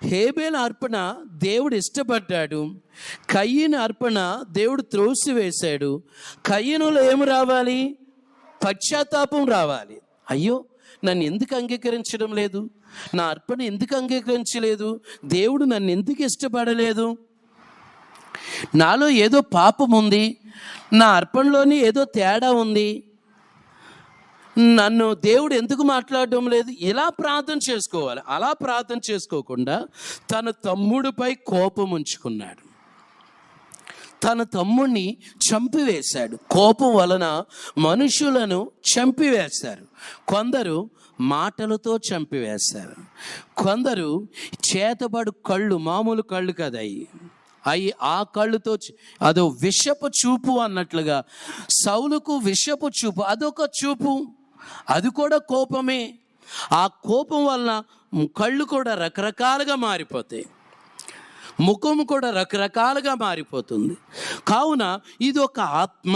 S2: హేబేలు అర్పణ దేవుడు ఇష్టపడ్డాడు, కయ్యను అర్పణ దేవుడు త్రోసివేశాడు. కయ్యనులో ఏమి రావాలి? పశ్చాత్తాపం రావాలి. అయ్యో నన్ను ఎందుకు అంగీకరించడం లేదు, నా అర్పణ ఎందుకు అంగీకరించలేదు, దేవుడు నన్ను ఎందుకు ఇష్టపడలేదు, నాలో ఏదో పాపం ఉంది, నా అర్పణలోని ఏదో తేడా ఉంది, నన్ను దేవుడు ఎందుకు మాట్లాడడం లేదు, ఇలా ప్రార్థన చేసుకోవాలి. అలా ప్రార్థన చేసుకోకుండా తన తమ్ముడిపై కోపం ఉంచుకున్నాడు, తన తమ్ముడిని చంపివేశాడు. కోపం వలన మనుషులను చంపివేశారు. కొందరు మాటలతో చంపివేశారు, కొందరు చేతబడు కళ్ళు, మామూలు కళ్ళు కదా అవి ఆ కళ్ళుతో, అదో విషపు చూపు అన్నట్లుగా సౌలుకు విషపు చూపు, అదొక చూపు, అది కూడా కోపమే. ఆ కోపం వలన కళ్ళు కూడా రకరకాలుగా మారిపోతాయి, ముఖం కూడా రకరకాలుగా మారిపోతుంది. కావున ఇది ఒక ఆత్మ.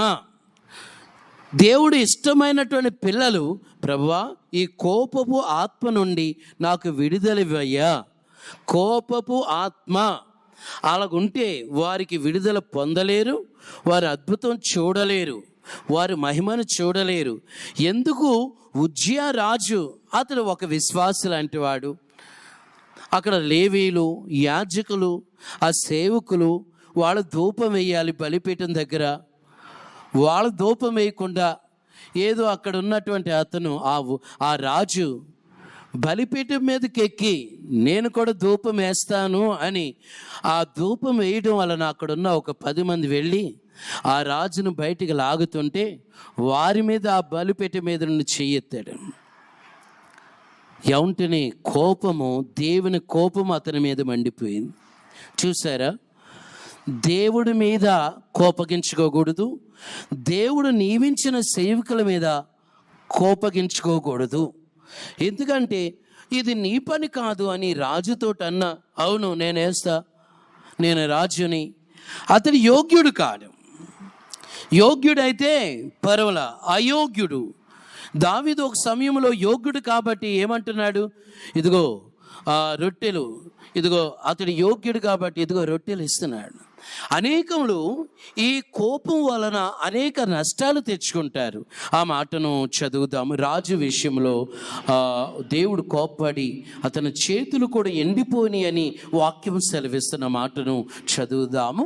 S2: దేవుడు ఇష్టమైనటువంటి పిల్లలు, ప్రభువా ఈ కోపపు ఆత్మ నుండి నాకు విడుదలయ్యా, కోపపు ఆత్మ. అలాగుంటే వారికి విడుదల పొందలేరు, వారు అద్భుతం చూడలేరు, వారు మహిమను చూడలేరు. ఎందుకు? ఉజ్జియా రాజు అతడు ఒక విశ్వాసి లాంటి వాడు. అక్కడ లేవీలు, యాజకులు, ఆ సేవకులు వాళ్ళ ధూపం వేయాలి బలిపీఠం దగ్గర. వాళ్ళ ధూపం వేయకుండా ఏదో అక్కడ ఉన్నటువంటి అతను ఆ రాజు బలిపీఠం మీదకి ఎక్కి నేను కూడా ధూపం వేస్తాను అని ఆ ధూపం వేయడం వలన అక్కడున్న ఒక 10 మంది వెళ్ళి ఆ రాజును బయటికి లాగుతుంటే వారి మీద ఆ బలిపీఠం మీద నుండి చెయ్యెత్తాడు. వెంటనే కోపము, దేవుని కోపము అతని మీద మండిపోయింది. చూసారా? దేవుడి మీద కోపగించుకోకూడదు, దేవుడు నియమించిన సేవకుల మీద కోపగించుకోకూడదు. ఎందుకంటే ఇది నీ పని కాదు అని రాజుతోటి అన్న, అవును నేను వేస్తా, నేను రాజుని. అతడు యోగ్యుడు కాదు. యోగ్యుడైతే పర్వాలా, అయోగ్యుడు. దావీదు ఒక సమయంలో యోగ్యుడు కాబట్టి ఏమంటున్నాడు, ఇదిగో రొట్టెలు, ఇదిగో అతడు యోగ్యుడు కాబట్టి ఇదిగో రొట్టెలు ఇస్తున్నాడు. అనేకములు ఈ కోపం వలన అనేక నష్టాలు తెచ్చుకుంటారు. ఆ మాటను చదువుదాము. రాజు విషయంలో దేవుడు కోప్పడి అతని చేతులు కూడా ఎండిపోని అని వాక్యం సెలవిస్తున్న మాటను చదువుదాము.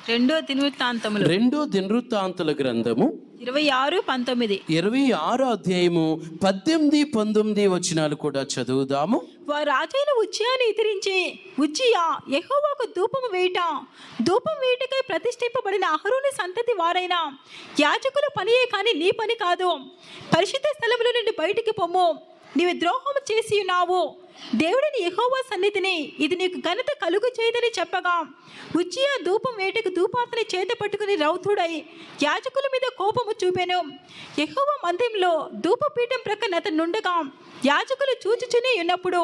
S3: 2 దినవృత్తాంతముల గ్రంథము
S2: 26 అధ్యాయము 18, 19 వచనాలు కూడా చదువుదాము.
S3: వారు రాజైన ఉజ్జియాను ఎదిరించి, ఉజ్జియా యెహోవాకు ధూపం వేయుటకై ప్రతిష్ఠింపబడిన అహరోను సంతతి వారైన యాజకుల పనియే కానీ నీ పని కాదు. పరిశుద్ధ స్థలములో నుండి బయటికి పొమ్ము, నీవు ద్రోహము చేసి ఉన్నావు. దేవుడిని యెహోవా సన్నిధిని ఇది నీకు ఘనత కలుగు చేయదని చెప్పగా ఉజ్జియా ధూపం వేటకు ధూపాతని చేత పట్టుకుని రౌతుడై యాజకుల మీద కోపము చూపెను. యెహోవా మందిరంలో ధూపపీఠం ప్రక్కన అతను నుండగా యాజకులు చూచుచునే ఉన్నప్పుడు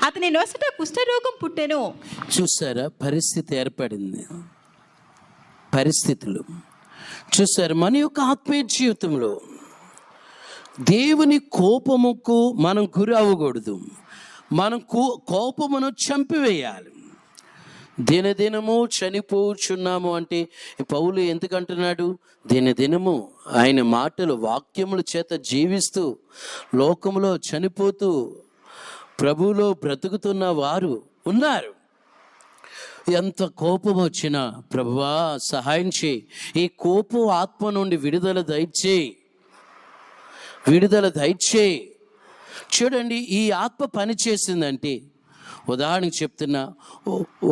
S3: అతని నొసట కుష్ఠరోగం పుట్టెను.
S2: చూసారా? పరిస్థితి ఏర్పడింది. పరిస్థితులు చూసారు. మన యొక్క ఆత్మీయ జీవితంలో దేవుని కోపముకు మనం గురి అవ్వకూడదు. మనం కోపమును చంపివేయాలి. దినదినము చనిపోచున్నాము అంటే పౌలు ఎందుకంటున్నాడు? దినదినము ఆయన మాటలు, వాక్యముల చేత జీవిస్తూ లోకములో చనిపోతూ ప్రభువులో బ్రతుకుతున్న వారు ఉన్నారు. ఎంత కోపం వచ్చినా ప్రభువా సహాయం చేయి, ఈ కోపం ఆత్మ నుండి విడుదల దయచేయి. చూడండి, ఈ ఆత్మ పని చేసిందంటే, ఉదాహరణకు చెప్తున్నా,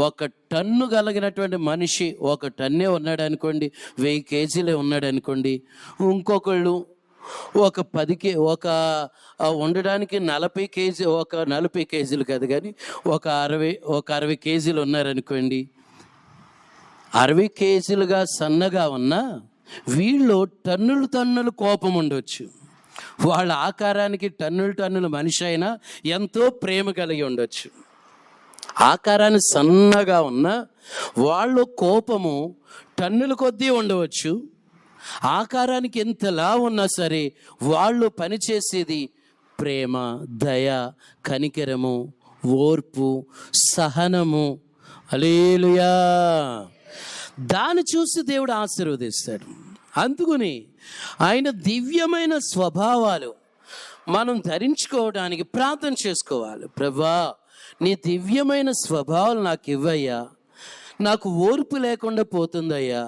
S2: 1 టన్ను కలిగినటువంటి మనిషి 1 టన్నే ఉన్నాడు అనుకోండి, 1000 కేజీలే ఉన్నాడు అనుకోండి. ఇంకొకళ్ళు ఉండడానికి 40 కేజీ, 40 కేజీలు కాదు కానీ 60 కేజీలు ఉన్నారనుకోండి. 60 కేజీలుగా సన్నగా ఉన్నా వీళ్ళు టన్నులు కోపం ఉండొచ్చు. వాళ్ళ ఆకారానికి టన్నులు మనిషి అయినా ఎంతో ప్రేమ కలిగి ఉండొచ్చు. ఆకారాన్ని సన్నగా ఉన్న వాళ్ళు కోపము టన్నుల కొద్దీ ఉండవచ్చు. ఆకారానికి ఎంతలా ఉన్నా సరే వాళ్ళు పనిచేసేది ప్రేమ, దయ, కనికరము, ఓర్పు, సహనము. హల్లెలూయా! దాన్ని చూసి దేవుడు ఆశీర్వదిస్తాడు. అందుకని ఆయన దివ్యమైన స్వభావాలు మనం ధరించుకోవడానికి ప్రార్థన చేసుకోవాలి. ప్రభువా నీ దివ్యమైన స్వభావాలు నాకు ఇవ్వయ్యా. నాకు ఓర్పు లేకుండా పోతుందయ్యా,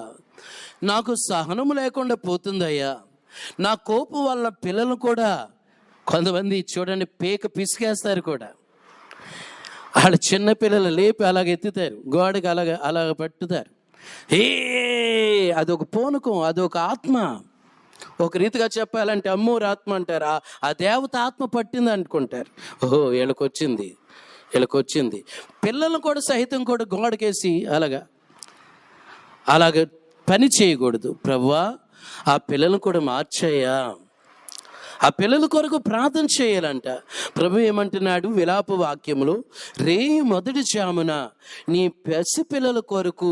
S2: నాకు సహనము లేకుండా పోతుందయ్యా. నా కోపం వల్ల పిల్లలు కూడా కొంతమంది చూడండి పిసికేస్తారు కూడా. వాళ్ళ చిన్నపిల్లలు లేపి అలాగ ఎత్తుతారు, గోడకి అలాగ పట్టుతారు. అదొక పూనకం, అదొక ఆత్మ. ఒక రీతిగా చెప్పాలంటే అమ్మోరు ఆత్మ అంటారు. ఆ దేవత ఆత్మ పట్టింది అనుకుంటారు. ఓహో వీళ్ళకొచ్చింది. పిల్లలు కూడా సహితం కూడా గోడకేసి అలాగ పని చేయకూడదు. ప్రభువా ఆ పిల్లలను కూడా మార్చయ్యా. ఆ పిల్లల కొరకు ప్రార్థన చేయాలంట. ప్రభు ఏమంటున్నాడు విలాప వాక్యములో, మొదటి జామున నీ పసి పిల్లల కొరకు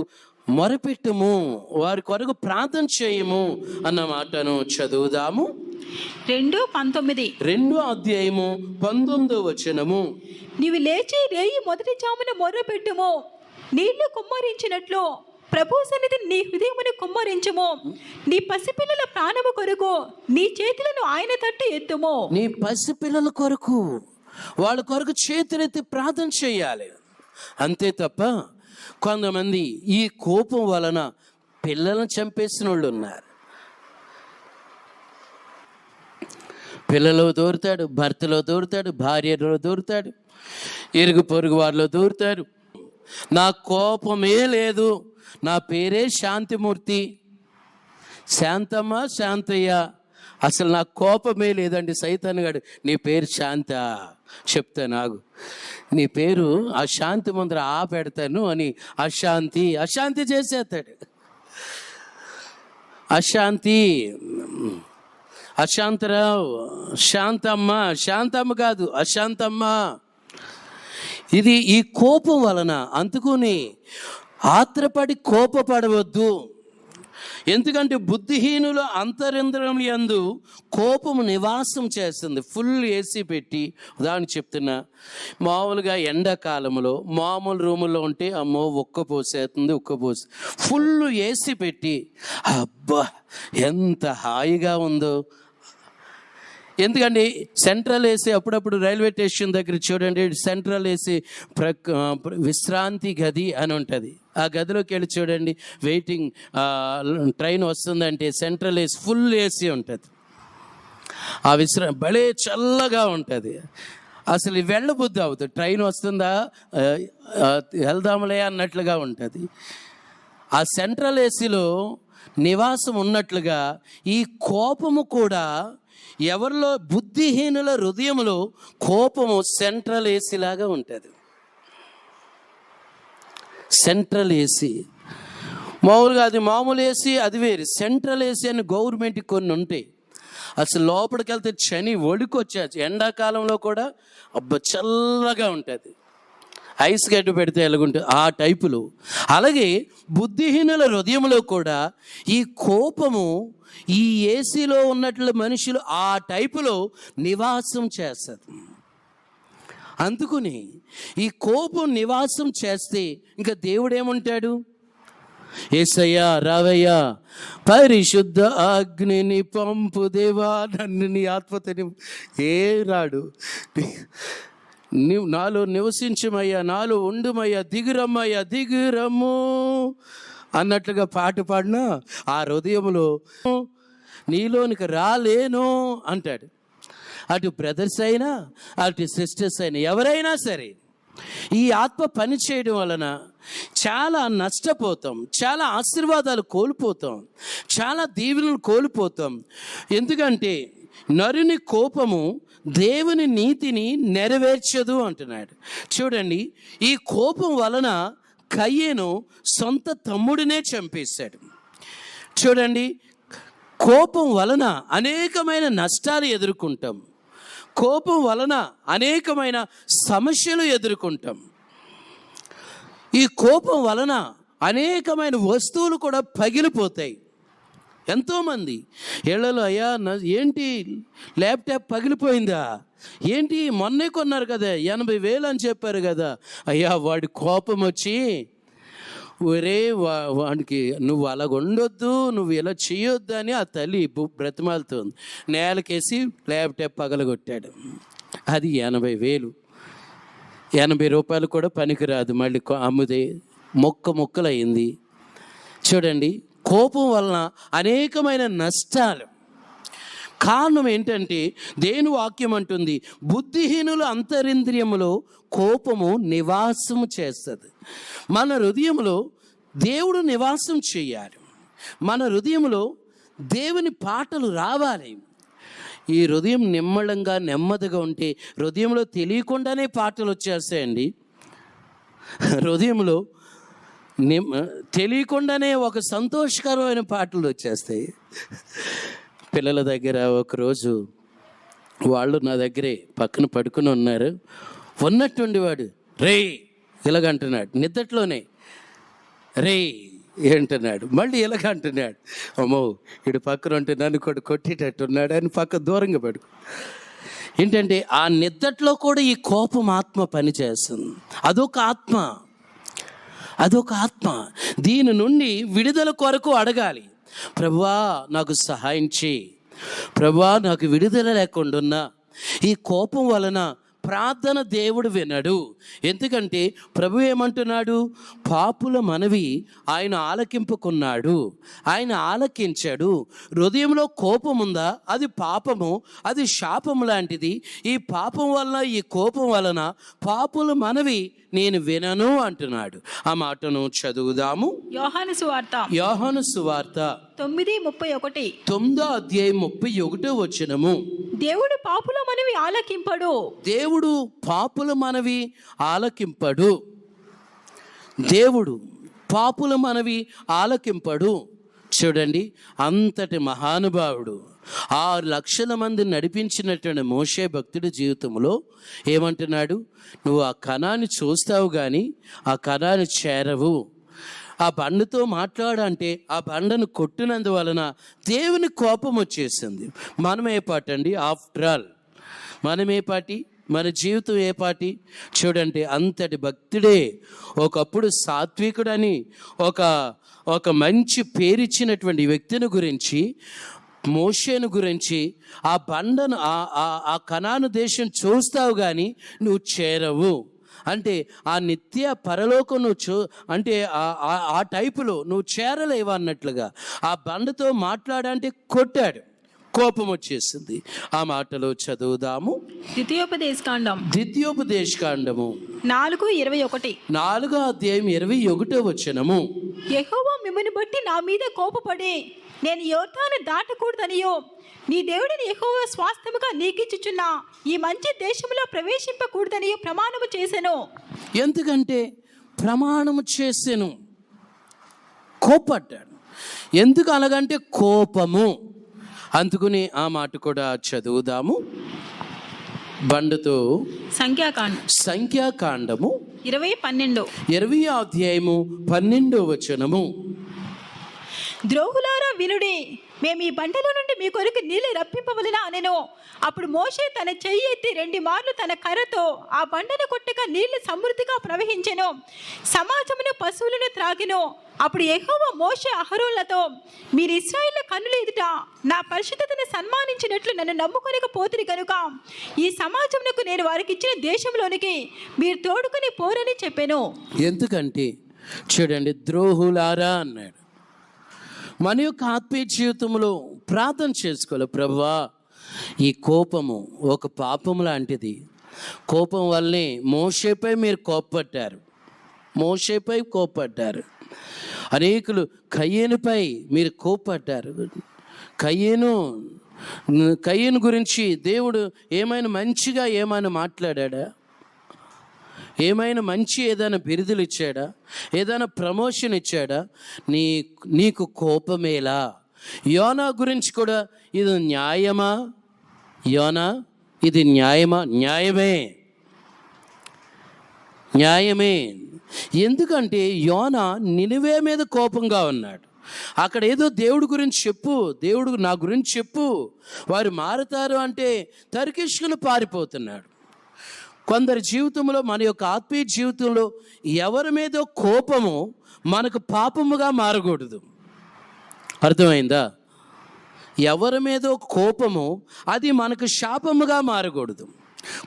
S2: మొరపెట్టుము, వారి కొరకు ప్రార్థన చేయము అన్న మాటను చదువుదాము.
S3: 2:19.
S2: 2:19.
S3: నీవు లేచి రేయి మొదటి జామున మొర్రపెట్టుము, నీళ్లు కుమ్మరించినట్లు ప్రభు సన్నిధి నీ హృదయమును కుమ్మరించుము. నీ పసిపిల్లల ప్రాణము కొరకు నీ చేతులను ఆయన తట్టు ఎత్తుము.
S2: నీ పసిపిల్లల కొరకు, వాళ్ళ కొరకు చేతులెత్తి ప్రార్థన చేయాలి. అంతే తప్ప కొంతమంది ఈ కోపం వలన పిల్లలను చంపేసిన వాళ్ళు ఉన్నారు. పిల్లలో దూరుతాడు, భర్తలో దూరుతాడు, భార్యలో దూరుతాడు, ఇరుగు పొరుగు వారిలో దూరుతాడు. నా కోపమే లేదు, నా పేరే శాంతిమూర్తి. శాంతమ్మ, శాంతయ్య, అసలు నా కోపమే లేదండి. సైతాన్ గాడు, నీ పేరు శాంత, చెప్తా నాగు, నీ పేరు ఆ శాంతి ముందర పెడతాను అని అశాంతి చేసేస్తాడు. అశాంతరావు, శాంతమ్మ కాదు, అశాంతమ్మ. ఇది ఈ కోపం వలన. అందుకుని ఆత్రపడి కోపపడవద్దు. ఎందుకంటే బుద్ధిహీనుల అంతరింద్రియం యందు కోపము నివాసం చేస్తుంది. ఫుల్ ఏసీ పెట్టి, ఉదాహరణ చెప్తున్నా, మామూలుగా ఎండాకాలంలో మామూలు రూముల్లో ఉంటే అమ్మో ఉక్కపోసేస్తుంది, ఫుల్ ఏసీ పెట్టి అబ్బా ఎంత హాయిగా ఉందో. ఎందుకంటే సెంట్రల్ ఏసీ అప్పుడప్పుడు రైల్వే స్టేషన్ దగ్గర చూడండి, సెంట్రల్ ఏసీ విశ్రాంతి గది అని ఉంటుంది. ఆ గదిలోకి వెళ్ళి చూడండి, వెయిటింగ్ ట్రైన్ వస్తుందంటే సెంట్రల్ ఏసీ ఫుల్ ఏసీ ఉంటుంది. ఆ భలే చల్లగా ఉంటుంది. అసలు వెళ్ళబుద్ధి అవుతుంది. ట్రైన్ వస్తుందా, వెళ్దాములే అన్నట్లుగా ఉంటుంది. ఆ సెంట్రల్ ఏసీలో నివాసం ఉన్నట్లుగా ఈ కోపము కూడా ఎవరిలో, బుద్ధిహీనుల హృదయంలో కోపము సెంట్రల్ ఏసీ లాగా ఉంటుంది. సెంట్రల్ ఏసీ మామూలుగా, అది మామూలు ఏసీ అది వేరు. సెంట్రల్ ఏసీ అని గవర్నమెంట్కి కొన్ని ఉంటాయి. అసలు లోపలికి వెళ్తే చని ఒడికొచ్చేది. ఎండాకాలంలో కూడా అబ్బా చల్లగా ఉంటుంది. ఐస్ గడ్డ పెడితే ఎలాగుంటుంది ఆ టైపులో. అలాగే బుద్ధిహీనుల హృదయంలో కూడా ఈ కోపము ఈ ఏసీలో ఉన్నట్లు మనుషులు ఆ టైపులో నివాసం చేస్తారు. అందుకుని ఈ కోపం నివాసం చేస్తే ఇంకా దేవుడు ఏముంటాడు? యేసయ్యా రావయ్యా, పరిశుద్ధ అగ్నిని పంపు దేవా, నన్ను నీ ఆత్మతని రాడు, నీవు నాలో నివసించమయ్యా, నాలో ఉండుమయ్యా, దిగురమ్మయ్యా, దిగురమ్ము అన్నట్లుగా పాట పాడినా ఆ హృదయంలో నీలోనికి రాలేను అంటాడు. అటు బ్రదర్స్ అయినా, అటు సిస్టర్స్ అయినా, ఎవరైనా సరే ఈ ఆత్మ పని చేయడం వలన చాలా నష్టపోతాం, చాలా ఆశీర్వాదాలు కోల్పోతాం, చాలా దీవెనలు కోల్పోతాం. ఎందుకంటే నరుని కోపము దేవుని నీతిని నెరవేర్చదు అంటున్నాడు. చూడండి, ఈ కోపం వలన కయ్యేను సొంత తమ్ముడినే చంపేశాడు. చూడండి, కోపం వలన అనేకమైన నష్టాలు ఎదుర్కొంటాం, కోపం వలన అనేకమైన సమస్యలు ఎదుర్కొంటాం. ఈ కోపం వలన అనేకమైన వస్తువులు కూడా పగిలిపోతాయి. ఎంతోమంది ఇళ్లలో, అయ్యా ఏంటి ల్యాప్టాప్ పగిలిపోయిందా, ఏంటి మొన్నే కొన్నారు కదా 80,000 అని చెప్పారు కదా. అయ్యా వాడి కోపం వచ్చి, ఒరే వాడికి నువ్వు అలాగ ఉండొద్దు, నువ్వు ఇలా చేయొద్దు అని ఆ తల్లి బ్రతిమాలుతుంది. నేలకేసి ల్యాప్టాప్ పగలగొట్టాడు. అది 80,000. 80 రూపాయలు కూడా పనికిరాదు, మళ్ళీ అమ్ముదే మొక్కలయ్యింది. చూడండి, కోపం వలన అనేకమైన నష్టాలు. కారణం ఏంటంటే దేవుని వాక్యం అంటుంది, బుద్ధిహీనుల అంతరింద్రియములో కోపము నివాసము చేస్తుంది. మన హృదయంలో దేవుడు నివాసం చేయాలి. మన హృదయంలో దేవుని పాటలు రావాలి. ఈ హృదయం నిమ్మళంగా నెమ్మదిగా ఉంటే హృదయంలో తెలియకుండానే పాటలు వచ్చేస్తాయండి. హృదయంలో తెలియకుండానే ఒక సంతోషకరమైన పాటలు వచ్చేస్తాయి. పిల్లల దగ్గర ఒకరోజు వాళ్ళు నా దగ్గరే పక్కన పడుకుని ఉన్నారు. ఉన్నట్టుండి వాడు రే ఇలాగంటున్నాడు నిద్దట్లోనే, రే ఏంటన్నాడు, మళ్ళీ ఇలాగ అంటున్నాడు, అమ్మో ఇటు పక్కన ఉంటే నన్ను కూడా కొట్టేటట్టున్నాడు అని పక్క దూరంగా పడుకో. ఏంటంటే ఆ నిద్దట్లో కూడా ఈ కోపం ఆత్మ పనిచేస్తుంది. అదొక ఆత్మ. దీని నుండి విడుదల కొరకు అడగాలి, ప్రభువా నాకు సహాయం చేయి, ప్రభువా నాకు విడుదల లేకుండా. ఈ కోపం వలన ప్రార్థన దేవుడు వినడు. ఎందుకంటే ప్రభు ఏమంటున్నాడు, పాపుల మనవి ఆయన ఆలకింపుకున్నాడు, ఆయన ఆలకించాడు. హృదయంలో కోపం ఉందా, అది పాపము, అది శాపము లాంటిది. ఈ పాపం వలన, ఈ కోపం వలన పాపుల మనవి నేను వినను అంటున్నాడు. ఆ మాటను చదువుదాము.
S3: యోహాను సువార్త 9:31.
S2: 9వ అధ్యాయం 31వ వచనము.
S3: దేవుడు పాపుల మనవి ఆలకింపడు.
S2: దేవుడు పాపుల మనవి ఆలకింపడు. దేవుడు పాపుల మనవి ఆలకింపడు. చూడండి, అంతటి మహానుభావుడు 6 లక్షల మంది నడిపించినటువంటి మోషే భక్తుడి జీవితంలో ఏమంటున్నాడు, నువ్వు ఆ కణాన్ని చూస్తావు కానీ ఆ కణాన్ని చేరవు. ఆ బండతో మాట్లాడంటే ఆ బండను కొట్టినందువలన దేవుని కోపం వచ్చేసింది. మనం ఏ పాటండి, ఆఫ్టర్ ఆల్ మనం ఏ పాటి, మన జీవితం ఏ పాటి? చూడండి, అంతటి భక్తుడే ఒకప్పుడు సాత్వికుడని ఒక మంచి పేరిచ్చినటువంటి వ్యక్తిని గురించి, మోషేను గురించి, ఆ బండను ఆ కనాను దేశం చూస్తావు కానీ నువ్వు చేరవు అంటే ఆ నిత్య పరలోకం నువ్వు అంటే ఆ టైపులో నువ్వు చేరలేవు అన్నట్లుగా ఆ బండతో మాట్లాడంటే కొట్టాడు. కోపం వచ్చేసింది. ఆ మాటలో చదువుదాము.
S3: ద్వితీయోపదేశకాండము
S2: 4:21. 4వ అధ్యాయం 21వ వచనము.
S3: యెహోవా మిమ్మల్ని బట్టి నా మీద కోపపడి నేను యోర్దాను దాటకూడదనియో నీ దేవుడిని యెహోవా స్వాస్థ్యముగా నీకిచ్చుచున్న ఈ మంచి దేశంలో ప్రవేశింపకూడదనియో ప్రమాణము చేసెను.
S2: ఎందుకంటే ప్రమాణము చేసెను, కోపడ్డాడు. ఎందుకు అలాగంటే కోపము. అందుకుని ఆ మాట కూడా చదువుదాము. బండతో సంఖ్యాకాండము 20వ అధ్యాయము 12వ వచనము.
S3: ద్రోహులారా వినుడి, మేము ఈ బండలో నుండి మీ కొరకు నీళ్ళు రప్పింపవలెనా అనెను. అప్పుడు మోషే తన చెయ్యి ఎత్తి 2 మార్లు తన కర్రతో ఆ బండను కొట్టగా నీళ్లు సమృద్ధిగా ప్రవహించెను, సమాజమును పశువులను త్రాగెను. అప్పుడు యెహోవా మోషే అహరోనులతో, మీరు ఇశ్రాయేలు కన్నుల ఎదుట నా పరిశుద్ధతను సన్మానించినట్లు నన్ను నమ్ముకొనకపోతిరి కనుక ఈ సమాజమునకు నేను వారికి ఇచ్చిన దేశంలోనికి మీరు తోడుకొని పోరని చెప్పాను.
S2: ఎందుకంటే చూడండి, ద్రోహులారా అన్నాడు. మన యొక్క ఆత్మీయ జీవితంలో ప్రార్థన చేసుకోవాలి, ప్రభువా ఈ కోపము ఒక పాపం లాంటిది. కోపం వల్లనే మోషేపై మీరు కోప్పడ్డారు. అనేకులు కయ్యేనుపై మీరు కోప్పడ్డారు. కయ్యేను గురించి దేవుడు ఏమైనా మంచిగా మాట్లాడా? ఏమైనా మంచి ఏదైనా బిరుదులు ఇచ్చాడా? ఏదైనా ప్రమోషన్ ఇచ్చాడా? నీకు కోపమేలా? యోనా గురించి కూడా ఇది న్యాయమా? యోనా ఇది న్యాయమా? న్యాయమే. ఎందుకంటే యోనా నినివే మీద కోపంగా ఉన్నాడు. అక్కడ ఏదో దేవుడి గురించి చెప్పు, దేవుడు నా గురించి చెప్పు, వారు మారుతారు అంటే తరికిష్కులు పారిపోతున్నాడు. కొందరి జీవితంలో, మన యొక్క ఆత్మీయ జీవితంలో ఎవరి మీద కోపము మనకు పాపముగా మారకూడదు. అర్థమైందా? ఎవరి మీద కోపము అది మనకు శాపముగా మారకూడదు.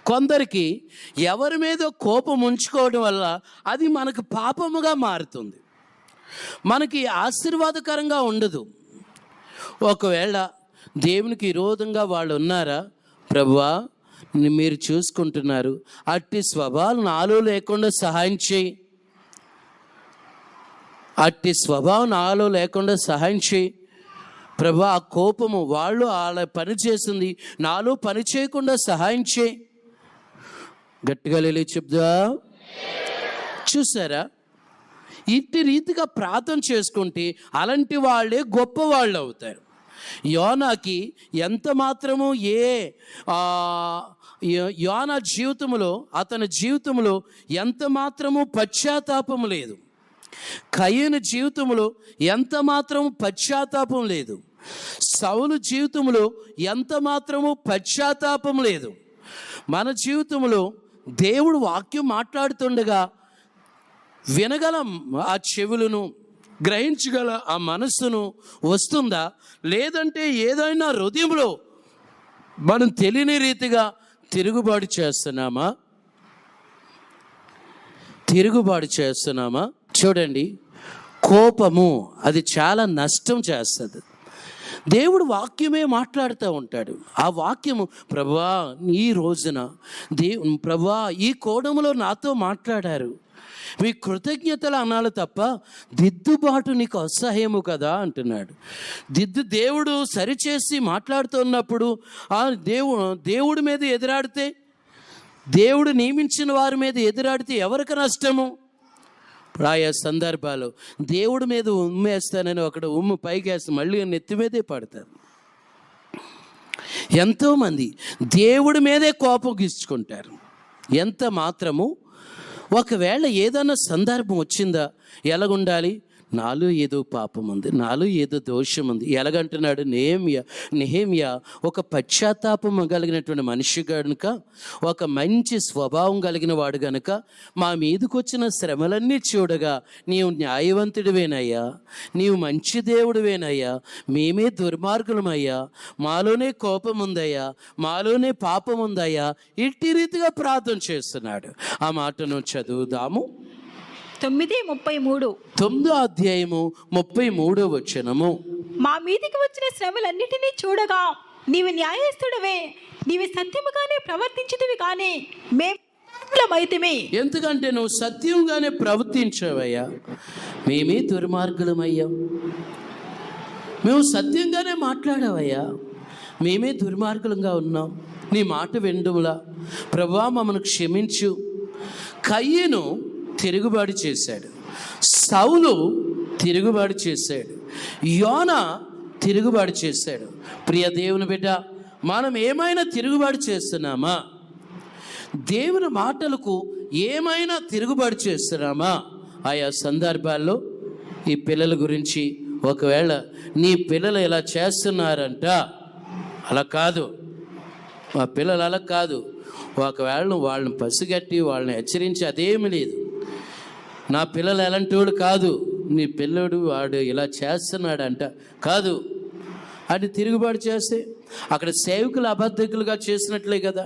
S2: కొందరికి ఎవరి మీద కోపం ఉంచుకోవడం వల్ల అది మనకు పాపముగా మారుతుంది, మనకి ఆశీర్వాదకరంగా ఉండదు. ఒకవేళ దేవునికి విరోధంగా వాళ్ళు ఉన్నారా, ప్రభువా మీరు చూసుకుంటున్నారు, అట్టి స్వభావం నాలో లేకుండా సహాయం చేయి, ప్రభా ఆ కోపము వాళ్ళు వాళ్ళ పని చేస్తుంది, నాలో పని చేయకుండా సహాయం చేయి. గట్టిగా లేలే చెప్దా. చూసారా, ఇట్టి రీతిగా ప్రార్థన చేసుకుంటే అలాంటి వాళ్ళే గొప్ప వాళ్ళు అవుతారు. యోనాకి ఎంత మాత్రము యోనా జీవితంలో, అతని జీవితంలో ఎంత మాత్రము పశ్చాత్తాపము లేదు. కయీను జీవితంలో ఎంత మాత్రం పశ్చాత్తాపం లేదు. సౌలు జీవితంలో ఎంత మాత్రము పశ్చాత్తాపం లేదు. మన జీవితంలో దేవుడు వాక్యం మాట్లాడుతుండగా వినగల ఆ చెవులను, గ్రహించగల ఆ మనస్సును వస్తుందా? లేదంటే ఏదైనా హృదయంలో మనం తెలియని రీతిగా తిరుగుబాటు చేస్తున్నామా? చూడండి, కోపము అది చాలా నష్టం చేస్తుంది. దేవుడు వాక్యమే మాట్లాడుతూ ఉంటాడు. ఆ వాక్యము, ప్రభువా ఈ రోజున ప్రభువా ఈ కోణంలో నాతో మాట్లాడారు, మీ కృతజ్ఞతలు అనాలి తప్ప దిద్దుబాటు నీకు అసహ్యము కదా అంటున్నాడు. దేవుడు సరిచేసి మాట్లాడుతున్నప్పుడు ఆ దేవుడి మీద ఎదురాడితే, దేవుడు నియమించిన వారి మీద ఎదురాడితే ఎవరికి నష్టము? ఆయా సందర్భాలు దేవుడి మీద ఉమ్మేస్తానని ఒకడు ఉమ్ము పైకేస్తే మళ్ళీ నెత్తి మీదే పడతారు. ఎంతోమంది దేవుడి మీదే కోపం గీసుకుంటారు. ఎంత మాత్రము ఒకవేళ ఏదైనా సందర్భం వచ్చిందా, ఎలాగుండాలి? నాలో ఏదో పాపం ఉంది, నాలో ఏదో దోషం ఉంది. ఎలాగంటున్నాడు నెహెమ్యా ఒక పశ్చాత్తాపం కలిగినటువంటి మనిషి కనుక, ఒక మంచి స్వభావం కలిగిన వాడు కనుక, మా మీదకి వచ్చిన శ్రమలన్నీ చూడగా నీవు న్యాయవంతుడివేనయ్యా, నీవు మంచి దేవుడివేనయ్యా, మేమే దుర్మార్గులమయ్యా, మాలోనే కోపం ఉందయ్యా, మాలోనే పాపం ఉందయ్యా, ఇట్టి రీతిగా ప్రార్థన చేస్తున్నాడు. ఆ మాటను చదువుదాము.
S3: 9:33.
S2: 9వ అధ్యాయము 33వ వచనము.
S3: మా మీదికి వచ్చిన శ్రమలన్నిటినీ చూడగా నీవు న్యాయస్థుడవే, నీవు సత్యముగానే ప్రవర్తించితివి కానీ మేమైతిమి.
S2: ఎందుకంటే నువ్వు సత్యంగానే ప్రవర్తించావయ్యా, మేమే దుర్మార్గులమయ్యా. మేము సత్యంగానే మాట్లాడావయ్యా, మేమే దుర్మార్గులంగా ఉన్నాం. నీ మాట వినడంలా ప్రభువా మమ్మల్ని క్షమించు. కయీను తిరుగుబాటు చేశాడు, సౌలు తిరుగుబాటు చేశాడు, యోనా తిరుగుబాటు చేశాడు. ప్రియ దేవుని బిడ్డ, మనం ఏమైనా తిరుగుబాటు చేస్తున్నామా? దేవుని మాటలకు ఏమైనా తిరుగుబాటు చేస్తున్నామా? ఆయా సందర్భాల్లో ఈ పిల్లల గురించి, ఒకవేళ నీ పిల్లలు ఇలా చేస్తున్నారంట, అలా కాదు, మా పిల్లలు అలా కాదు, ఒకవేళ వాళ్ళని పసిగట్టి వాళ్ళని హెచ్చరించి అదేమీ లేదు, నా పిల్లలు ఎలాంటి వాడు కాదు, నీ పిల్లడు వాడు ఇలా చేస్తున్నాడంట కాదు అని తిరుగుబాటు చేస్తే అక్కడ సేవకులు అబద్ధకులుగా చేసినట్లే కదా.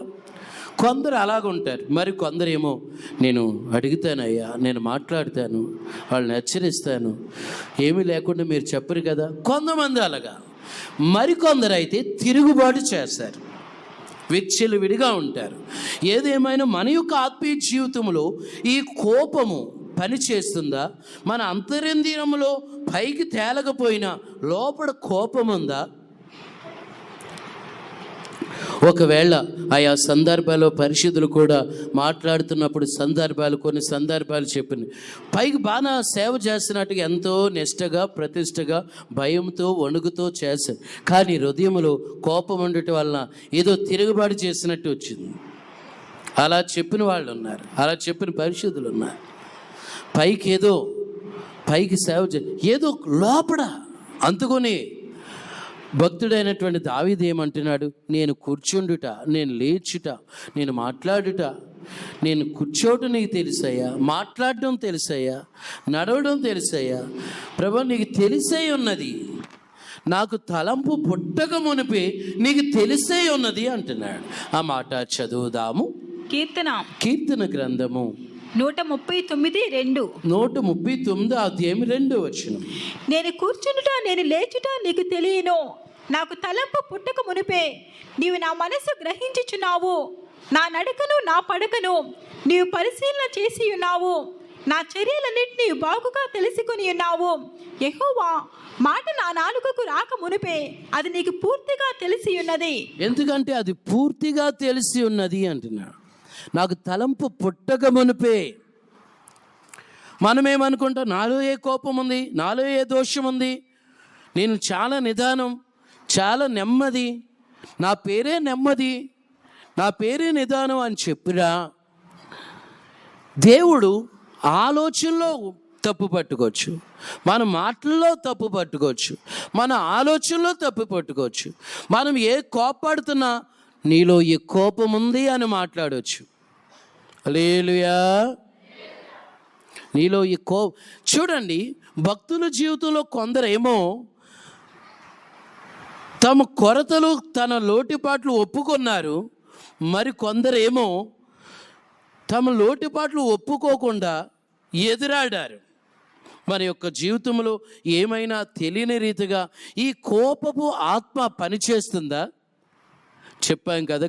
S2: కొందరు అలాగుంటారు, మరి కొందరేమో నేను అడుగుతానయ్యా, నేను మాట్లాడతాను, వాళ్ళని హెచ్చరిస్తాను, ఏమీ లేకుండా మీరు చెప్పరు కదా. కొంతమంది అలాగా, మరికొందరు అయితే తిరుగుబాటు చేస్తారు, విచ్చలవిడిగా ఉంటారు. ఏదేమైనా మన యొక్క ఆత్మీయ జీవితంలో ఈ కోపము పని చేస్తుందా? మన అంతరింద్రియములో పైకి తేలకపోయినా లోపల కోపం ఉందా? ఒకవేళ ఆయా సందర్భాల్లో పరిశుద్ధులు కూడా మాట్లాడుతున్నప్పుడు కొన్ని సందర్భాలు చెప్పింది, పైకి బాగా సేవ చేస్తున్నట్టుగా ఎంతో నిష్టగా, ప్రతిష్టగా, భయంతో, వణుకుతో చేశారు, కానీ హృదయంలో కోపం ఉండటం వలన ఏదో తిరుగుబాటు చేసినట్టు వచ్చింది. అలా చెప్పిన వాళ్ళు ఉన్నారు, అలా చెప్పిన పరిశుద్ధులు ఉన్నారు. పైకి సేవ ఏదో లోపల అందుకొని భక్తుడైనటువంటి దావీదు ఏమంటున్నాడు? నేను కూర్చుండుట, నేను లేచుట, నేను మాట్లాడుట, నేను కూర్చోవటం నీకు తెలుసయ్యా, మాట్లాడటం తెలుసయ్యా, నడవడం తెలుసయ్యా. ప్రభు నీకు తెలిసే ఉన్నది, నాకు తలంపు పుట్టక మునిపే నీకు తెలిసే ఉన్నది అంటున్నాడు. ఆ మాట చదువుదాము. కీర్తన గ్రంథము
S3: 139:2.
S2: 139 అధ్యాయం 2వ వచనం.
S3: నేను కూర్చుండుట, నేను లేచుట నీకు తెలియను, నాకు తలంపు పుట్టక మునిపే నీవు నా మనసు గ్రహించుచున్నావు, నా నడకను నా పడకను నీవు పరిశీలన చేసి ఉన్నావు, నా చర్యలన్నింటినీ బాగుగా తెలుసుకొని ఉన్నావు. యెహోవా మాట నా నాలుకకు రాక మునిపే అది నీకు పూర్తిగా తెలిసి ఉన్నది.
S2: ఎందుకంటే అది పూర్తిగా తెలిసి ఉన్నది అంటున్నాడు. నాకు తలంపు పుట్టక మునిపే. మనమేమనుకుంటాం? నాలో ఏ కోపం ఉంది, నాలో ఏ దోషం ఉంది, నేను చాలా నిదానం, చాలా నెమ్మది, నా పేరే నెమ్మది, నా పేరే నిదానం అని చెప్పిరా. దేవుడు ఆలోచనలో తప్పు పట్టుకోవచ్చు, మన మాటల్లో తప్పు పట్టుకోవచ్చు, మన ఆలోచనలో తప్పు పట్టుకోవచ్చు. మనం ఏ కోపడుతున్నా నీలో ఈ కోపం ఉంది అని మాట్లాడవచ్చు. హల్లెలూయా. నీలో ఈ చూడండి, భక్తుల జీవితంలో కొందరేమో తమ కొరతలు తన లోటుపాట్లు ఒప్పుకున్నారు, మరి కొందరేమో తమ లోటుపాట్లు ఒప్పుకోకుండా ఎదురాడారు. మన యొక్క జీవితంలో ఏమైనా తెలియని రీతిగా ఈ కోపపు ఆత్మ పనిచేస్తుందా? చెప్పాం కదా,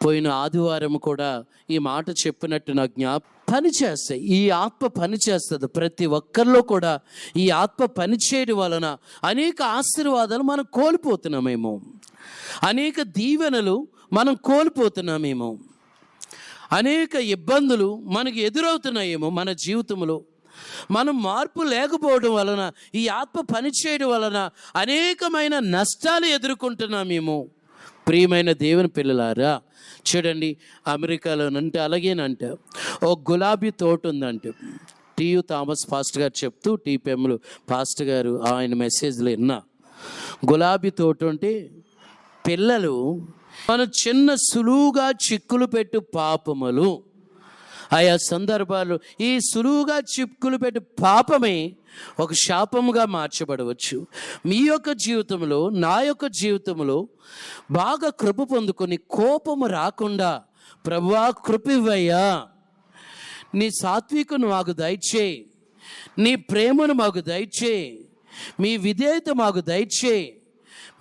S2: పోయిన ఆదివారం కూడా ఈ మాట చెప్పినట్టు నా పనిచేస్తాయి. ఈ ఆత్మ పనిచేస్తుంది. ప్రతి ఒక్కరిలో కూడా ఈ ఆత్మ పనిచేయడం వలన అనేక ఆశీర్వాదాలు మనం కోల్పోతున్నామేమో, అనేక దీవెనలు మనం కోల్పోతున్నామేమో, అనేక ఇబ్బందులు మనకు ఎదురవుతున్నాయేమో మన జీవితంలో. మనం మార్పు లేకపోవడం వలన, ఈ ఆత్మ పనిచేయడం వలన అనేకమైన నష్టాలు ఎదుర్కొంటున్నామేమో. ప్రియమైన దేవుని పిల్లలారా, చూడండి, అమెరికాలోనంటే అలాగేనంట ఓ గులాబీ తోట ఉందంటే. టీయు థామస్ పాస్టర్ గారు చెప్తూ, టీపీఎంలు పాస్టర్ గారు ఆయన మెసేజ్లో విన్నా, గులాబీ తోట ఉంటే పిల్లలు మన చిన్న సులువుగా చిక్కులు పెట్టు పాపములు, ఆయా సందర్భాలు ఈ సులువుగా చిక్కులు పెట్టు పాపమే ఒక శాపముగా మార్చబడవచ్చు. మీ యొక్క జీవితంలో, నా యొక్క జీవితంలో బాగా కృప పొందుకొని కోపము రాకుండా, ప్రభువా కృపివ్వయ్యా, నీ సాత్వికను మాకు దయచేయి, నీ ప్రేమను మాకు దయచేయి, మీ విధేయత మాకు దయచేయి,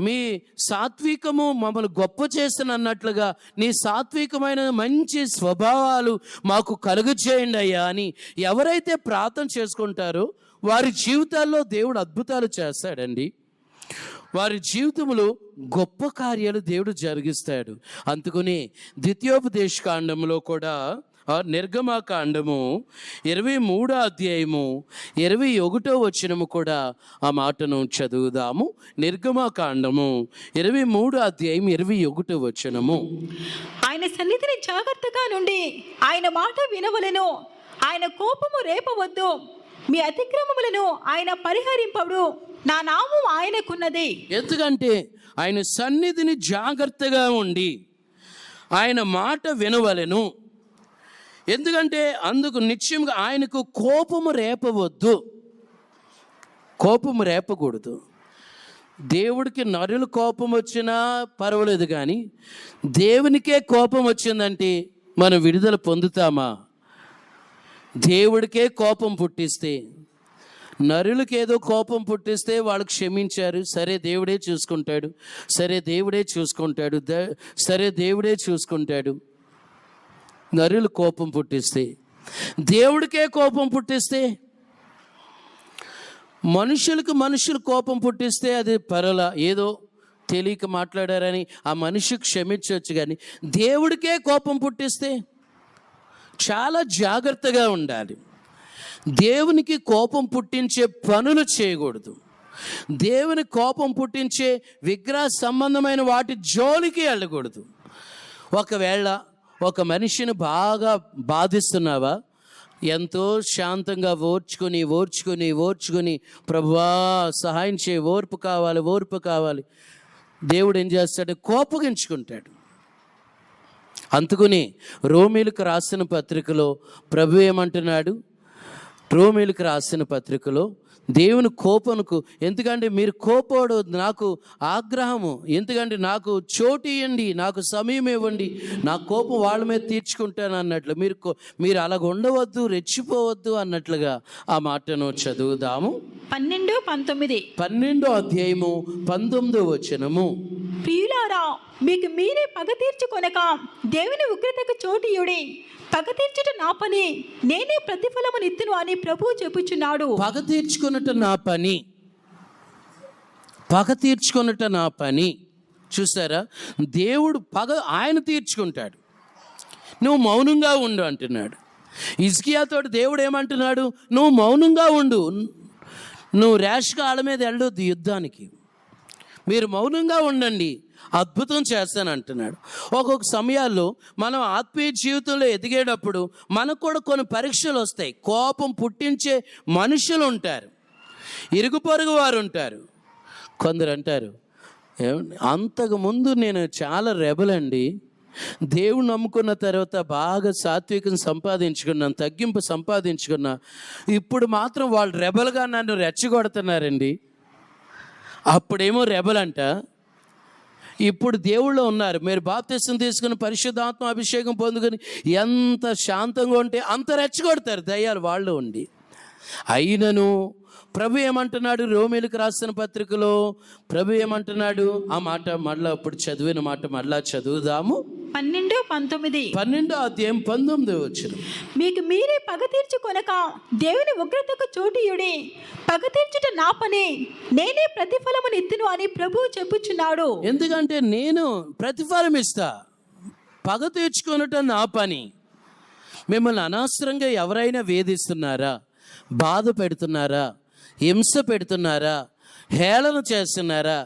S2: మీ సాత్వికము మమ్మల్ని గొప్ప చేసిన అన్నట్లుగా నీ సాత్వికమైన మంచి స్వభావాలు మాకు కలుగు చేయండి అయ్యా అని ఎవరైతే ప్రార్థన చేసుకుంటారో వారి జీవితాల్లో దేవుడు అద్భుతాలు చేస్తాడండి. వారి జీవితంలో గొప్ప కార్యాలు దేవుడు జరిగిస్తాడు. అందుకని ద్వితీయోపదేశ కాండంలో కూడా, నిర్గమకాండము 23వ అధ్యాయము 21వ వచనము కూడా ఆ మాటను చదువుదాము. నిర్గమకాండము 23వ అధ్యాయం 21వ వచనము.
S3: ఆయన సన్నిధిని జాగ్రత్తగా నుండి ఆయన మాట వినవలెను, ఆయన కోపము రేపవద్దు, మీ అతిక్రమములను ఆయన పరిహరింపడు, నా నామం ఆయనకున్నది. ఎందుకంటే
S2: ఆయన సన్నిధిని జాగ్రత్తగా ఉండి ఆయన మాట వినవలెను. ఎందుకంటే అందుకు నిశ్చయంగా ఆయనకు కోపము రేపవద్దు, కోపము రేపకూడదు. దేవుడికి నరులు కోపం వచ్చినా పర్వాలేదు, కానీ దేవునికే కోపం వచ్చిందంటే మనం విడుదల పొందుతామా? దేవుడికే కోపం పుట్టిస్తే, నరులకి ఏదో కోపం పుట్టిస్తే వాళ్ళు క్షమించారు, సరే దేవుడే చూసుకుంటాడు, సరే దేవుడే చూసుకుంటాడు, సరే దేవుడే చూసుకుంటాడు. నరులు కోపం పుట్టిస్తే, దేవుడికే కోపం పుట్టిస్తే, మనుషులు కోపం పుట్టిస్తే అది పరలా, ఏదో తెలియక మాట్లాడారని ఆ మనిషి క్షమించవచ్చు. కానీ దేవుడికే కోపం పుట్టిస్తే చాలా జాగ్రత్తగా ఉండాలి. దేవునికి కోపం పుట్టించే పనులు చేయకూడదు. దేవుని కోపం పుట్టించే విగ్రహ సంబంధమైన వాటి జోలికి వెళ్ళకూడదు. ఒకవేళ ఒక మనిషిని బాగా బాధిస్తున్నావా, ఎంతో శాంతంగా ఓర్చుకొని ప్రభువా సహాయం చేయి, ఓర్పు కావాలి, దేవుడు ఏం చేస్తాడు? కోపగించుకుంటాడు. అందుకని రోమీలకు రాసిన పత్రికలో ప్రభు ఏమంటున్నాడు? రోమీలకు రాసిన పత్రికలో దేవుని కోపముకు, ఎందుకంటే మీరు కోపడు, నాకు ఆగ్రహము, ఎందుకంటే నాకు చోటు ఇవ్వండి, నాకు సమయం ఇవ్వండి, నా కోపం వాళ్ళ మీద తీర్చుకుంటాను అన్నట్లు మీరు అలాగ ఉండవద్దు, రెచ్చిపోవద్దు అన్నట్లుగా ఆ మాటను చదువుదాము. 12వ అధ్యాయము 19వ వచనము.
S3: ప్రియులారా, మీకు మీరే పగ తీర్చుకొనక దేవుని ఉగ్రతకు చోటియుడి, పగ తీర్చుట నా పని, నేనే ప్రతిఫలము నిత్తును అని ప్రభువు చెప్పుచున్నాడు.
S2: పగ తీర్చుకొనుట నా పని. చూసారా, దేవుడు పగ ఆయన తీర్చుకుంటాడు, నువ్వు మౌనంగా ఉండు అంటున్నాడు. హిజ్కియాతోటి దేవుడు ఏమంటున్నాడు? నువ్వు మౌనంగా ఉండు, నువ్వు ర్యాష్గా ఆళ్ళ మీద వెళ్ళొద్దు యుద్ధానికి, మీరు మౌనంగా ఉండండి, అద్భుతం చేస్తాను అంటున్నాడు. ఒక్కొక్క సమయాల్లో మనం ఆత్మీయ జీవితంలో ఎదిగేటప్పుడు మనకు కూడా కొన్ని పరీక్షలు వస్తాయి. కోపం పుట్టించే మనుషులు ఉంటారు, ఇరుగు పొరుగు వారు ఉంటారు. కొందరు అంటారు, అంతకుముందు నేను చాలా రెబల్ అండి, దేవుడు నమ్ముకున్న తర్వాత బాగా సాత్వికం సంపాదించుకున్నాను, తగ్గింపు సంపాదించుకున్నా, ఇప్పుడు మాత్రం వాళ్ళు రెబల్గా నన్ను రెచ్చగొడుతున్నారండి. అప్పుడేమో రెబల్ అంట, ఇప్పుడు దేవుళ్ళు ఉన్నారు, మీరు బాప్తిసం తీసుకుని పరిశుద్ధాత్మ అభిషేకం పొందుకొని ఎంత శాంతంగా ఉంటే అంత రెచ్చగొడతారు దయ్యాలు వాళ్ళు ఉండి. అయినను ప్రభు ఏమంటున్నాడు? రోమీలకు రాసిన పత్రికలో ప్రభు ఏమంటున్నాడు? ఆ మాట మళ్ళా ఇప్పుడు చదివిన మాట మళ్ళా చదువుదాము. 12వ అధ్యాయం 19వ వచనం.
S3: మీకు మీరే పగ తీర్చుకొనక దేవుని ఉగ్రతకు చోటియుడి, పగ తీర్చుట నా పని, నేనే ప్రతిఫలమును ఇత్తును అని ప్రభువు చెప్పుచున్నాడు.
S2: ఎందుకంటే నేను ప్రతిఫలం ఇస్తా, పగ తీర్చుకొనుట నా పని. మిమ్మల్ని అనవసరంగా ఎవరైనా వేధిస్తున్నారా, బాధ పెడుతున్నారా, హింస పెడుతున్నారా, హేళన చేస్తున్నారా?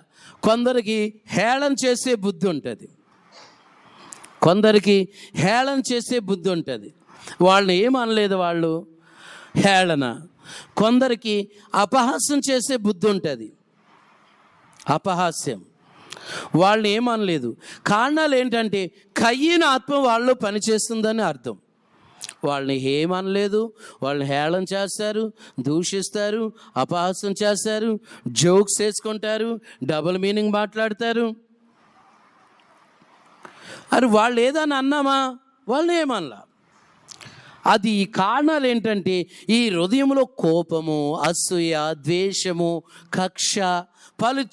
S2: కొందరికి హేళన చేసే బుద్ధి ఉంటుంది, కొందరికి హేళన చేసే బుద్ధి ఉంటుంది. వాళ్ళని ఏమనలేదు, వాళ్ళు హేళన. కొందరికి అపహాస్యం చేసే బుద్ధి ఉంటుంది, అపహాస్యం. వాళ్ళని ఏమనలేదు. కారణాలు ఏంటంటే కయ్యన ఆత్మ వాళ్ళు పనిచేస్తుందని అర్థం. వాళ్ళని ఏమనలేదు, వాళ్ళని హేళన చేస్తారు, దూషిస్తారు, అపహాస్యం చేస్తారు, జోక్స్ వేసుకుంటారు, డబుల్ మీనింగ్ మాట్లాడతారు. అది వాళ్ళు ఏదని అన్నామా? వాళ్ళని ఏమనలా. అది ఈ కారణాలు ఏంటంటే ఈ హృదయంలో కోపము, అసూయ, ద్వేషము, కక్ష, పలు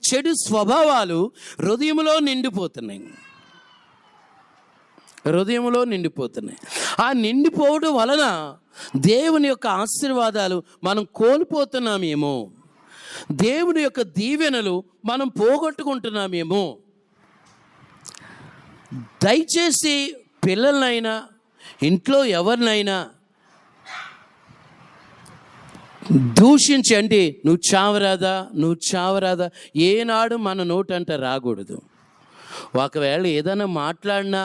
S2: చెడు స్వభావాలు హృదయంలో నిండిపోతున్నాయి, హృదయంలో నిండిపోతున్నాయి. ఆ నిండిపోవడం వలన దేవుని యొక్క ఆశీర్వాదాలు మనం కోల్పోతున్నామేమో, దేవుని యొక్క దీవెనలు మనం పోగొట్టుకుంటున్నామేమో. దయచేసి పిల్లలనైనా ఇంట్లో ఎవరినైనా దూషించి అంటే నువ్వు చావరాదా, నువ్వు చావరాదా, ఏనాడు మన నోటంట రాకూడదు. ఒకవేళ ఏదైనా మాట్లాడినా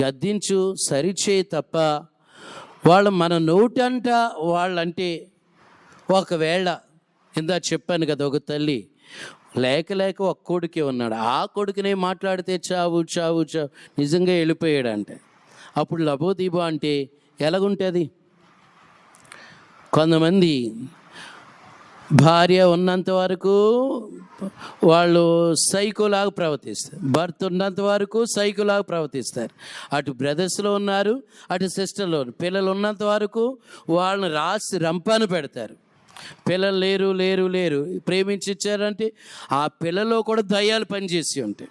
S2: గద్దించు, సరిచేయి తప్ప వాళ్ళు మన నోటంట వాళ్ళంటే, ఒకవేళ ఇందా చెప్పాను కదా, ఒక తల్లి లేక ఒక కొడుకే ఉన్నాడు, ఆ కొడుకునే మాట్లాడితే చావు చావు చావు నిజంగా వెళ్ళిపోయాడంటే అప్పుడు లబోదీబో అంటే ఎలాగుంటుంది? కొంతమంది భార్య ఉన్నంత వరకు వాళ్ళు సైకోలాగా ప్రవర్తిస్తారు, భర్త ఉన్నంత వరకు సైకోలాగా ప్రవర్తిస్తారు. అటు బ్రదర్స్లో ఉన్నారు, అటు సిస్టర్లో, పిల్లలు ఉన్నంత వరకు వాళ్ళని రాసి రంపాను పెడతారు. పిల్లలు లేరు లేరు లేరు ప్రేమించి ఇచ్చారంటే ఆ పిల్లలో కూడా దయ్యాలు పనిచేసి ఉంటాయి.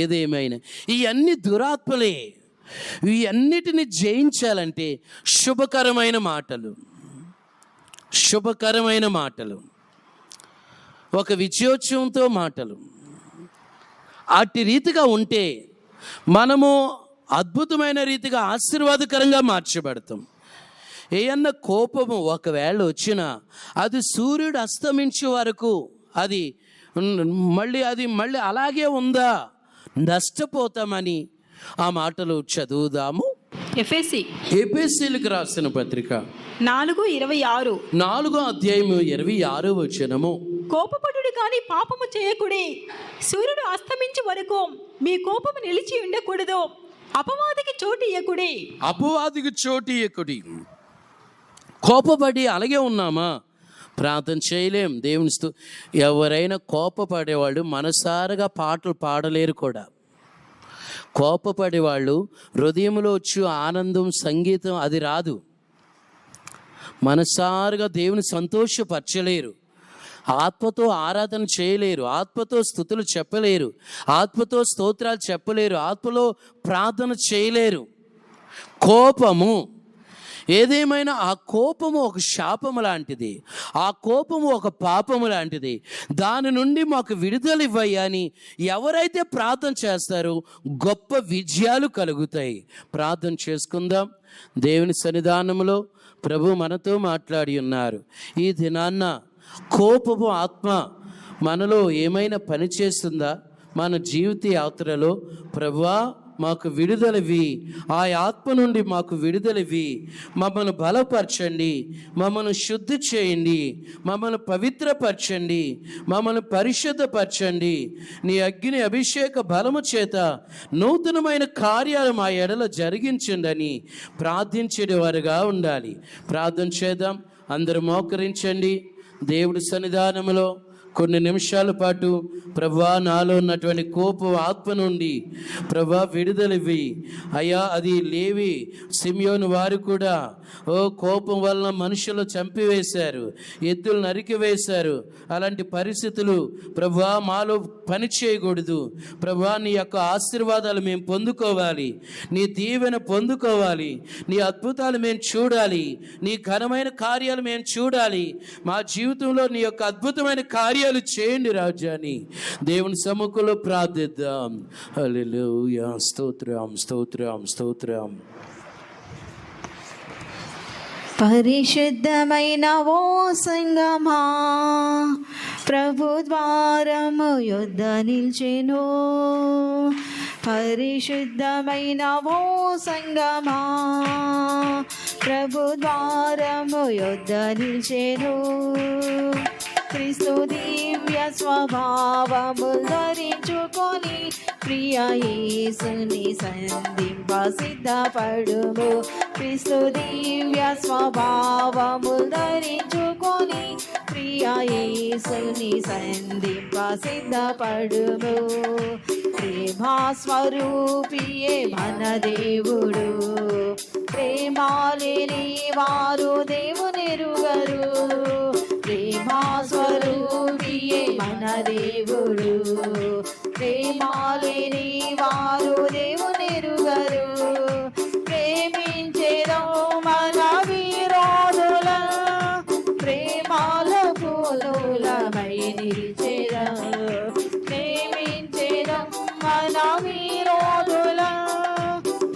S2: ఏదేమైనా ఇవన్నీ దురాత్మలే. ఇవన్నిటిని జయించాలంటే శుభకరమైన మాటలు, శుభకరమైన మాటలు, ఒక విజయోత్సవంతో మాటలు, అట్టి రీతిగా ఉంటే మనము అద్భుతమైన రీతిగా ఆశీర్వాదకరంగా మార్చబడతాం. ఏమన్నా కోపము ఒకవేళ వచ్చినా అది సూర్యుడు అస్తమించే వరకు అది మళ్ళీ అలాగే ఉందా, నష్టపోతామని ఆ మాటలు చదువుదాము. ఎఫెసీలకు రాసిన పత్రిక
S3: 4:26.
S2: 4వ అధ్యాయం 26వ వచనము.
S3: కోపపడుడు కానీ పాపము చేయకుడి, సూర్యుడు అస్తమించే వరకు మీ కోపము నిలిచి ఉండకూడదు, అపవాదికి చోటు ఇయ్యకుడి.
S2: అపవాదికి చోటు ఇయ్యకుడి. కోపపడి అలాగే ఉన్నామా? ప్రార్థన చేయలేం. దేవుని ఎవరైనా కోపపడేవాళ్ళు మనసారగా పాటలు పాడలేరు కూడా. కోపపడేవాళ్ళు హృదయంలో వచ్చి ఆనందం, సంగీతం అది రాదు. మనసారుగా దేవుని సంతోషపరచలేరు, ఆత్మతో ఆరాధన చేయలేరు, ఆత్మతో స్తుతులు చెప్పలేరు, ఆత్మతో స్తోత్రాలు చెప్పలేరు, ఆత్మలో ప్రార్థన చేయలేరు. కోపము ఏదేమైనా ఆ కోపము ఒక శాపము లాంటిది, ఆ కోపము ఒక పాపము లాంటిది. దాని నుండి మాకు విడుదల ఇవ్వయ్యా అని ఎవరైతే ప్రార్థన చేస్తారో గొప్ప విజయాలు కలుగుతాయి. ప్రార్థన చేసుకుందాం. దేవుని సన్నిధానంలో ప్రభు మనతో మాట్లాడి ఉన్నారు. ఈ దినాన్న కోపపు ఆత్మ మనలో ఏమైనా పని చేస్తుందా? మన జీవిత యాత్రలో ప్రభువా మాకు విడుదలవి, ఆ ఆత్మ నుండి మాకు విడుదలవి, మమ్మల్ని బలపరచండి, మమ్మల్ని శుద్ధి చేయండి, మమ్మల్ని పవిత్రపరచండి, మమ్మల్ని పరిశుద్ధపరచండి. నీ అగ్ని అభిషేక బలము చేత నూతనమైన కార్యాలు మా ఎడల జరిగించండి ప్రార్థించేవారుగా ఉండాలి. ప్రార్థన చేద్దాం. అందరూ మోకరించండి. దేవుడి సన్నిధానంలో కొన్ని నిమిషాల పాటు ప్రభువా నాలో ఉన్నటువంటి కోపం ఆత్మ నుండి ప్రభువా విడుదలవి అయ్యా. అది లేవి సిమియోను వారు కూడా కోపం వలన మనుషులు చంపివేశారు, ఎద్దులు నరికివేశారు. అలాంటి పరిస్థితులు ప్రభువా మాలో పని చేయకూడదు. ప్రభువా నీ యొక్క ఆశీర్వాదాలు మేము పొందుకోవాలి, నీ దీవెన పొందుకోవాలి, నీ అద్భుతాలు మేము చూడాలి, నీ ఘనమైన కార్యాలు మేము చూడాలి. మా జీవితంలో నీ యొక్క అద్భుతమైన కార్యాలు చేయండి రాజాని దేవుని సముఖంలో ప్రార్థిద్దాం. హల్లెలూయా. స్తోత్రం స్తోత్రం స్తోత్రం.
S4: పరిశుద్ధమైన ఓ సంగమా, ప్రభు ద్వారము యొద్ద నిల్చెను. పరిశుద్ధమైన ఓ సంగమా, ప్రభు ద్వారము యొద్ద నిల్చెను. క్రీస్తు దివ్య స్వభావము ధరించుకొని ప్రియ యేసుని సంధింప సిద్ధపడుము. క్రీస్తు దివ్య స్వభావము ధరించుకొని ప్రియ యేసుని సంధింప సిద్ధపడుము. ప్రేమా స్వరూపియే మన దేవుడు, ప్రేమ లేని వారు దేవునెరుగరు. ప్రేమా స్వరూపియే మన దేవుడు, ప్రేమ లేని వారు దేవునెరుగరు. ప్రేమించేదో మన విరోధుల, ప్రేమాల పూలులమై నిలిచేదా. ప్రేమించేదో మన విరోధుల,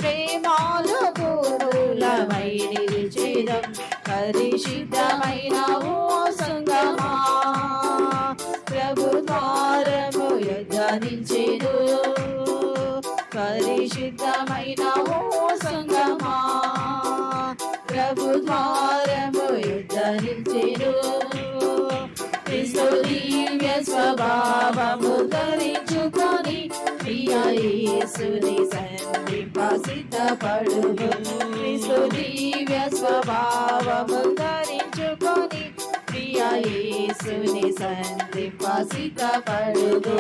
S4: ప్రేమాల పూలులమై నిలిచేదా. పరిశుద్ధమైన ఓ సంగమా, ప్రభు ద్వారము యొద్ద నిల్చెను. పరిశుద్ధమైన ఓ సంగమా, ప్రభు ద్వారము యొద్ద నిల్చెను. క్రీస్తు దివ్య స్వభావము ధరించుకొని ప్రియ యేసుని సంధింప సిద్ధపడుము. క్రీస్తు దివ్య స్వభావము ధరించుకొని ప్రియ యేసుని సంధింప సిద్ధపడుము.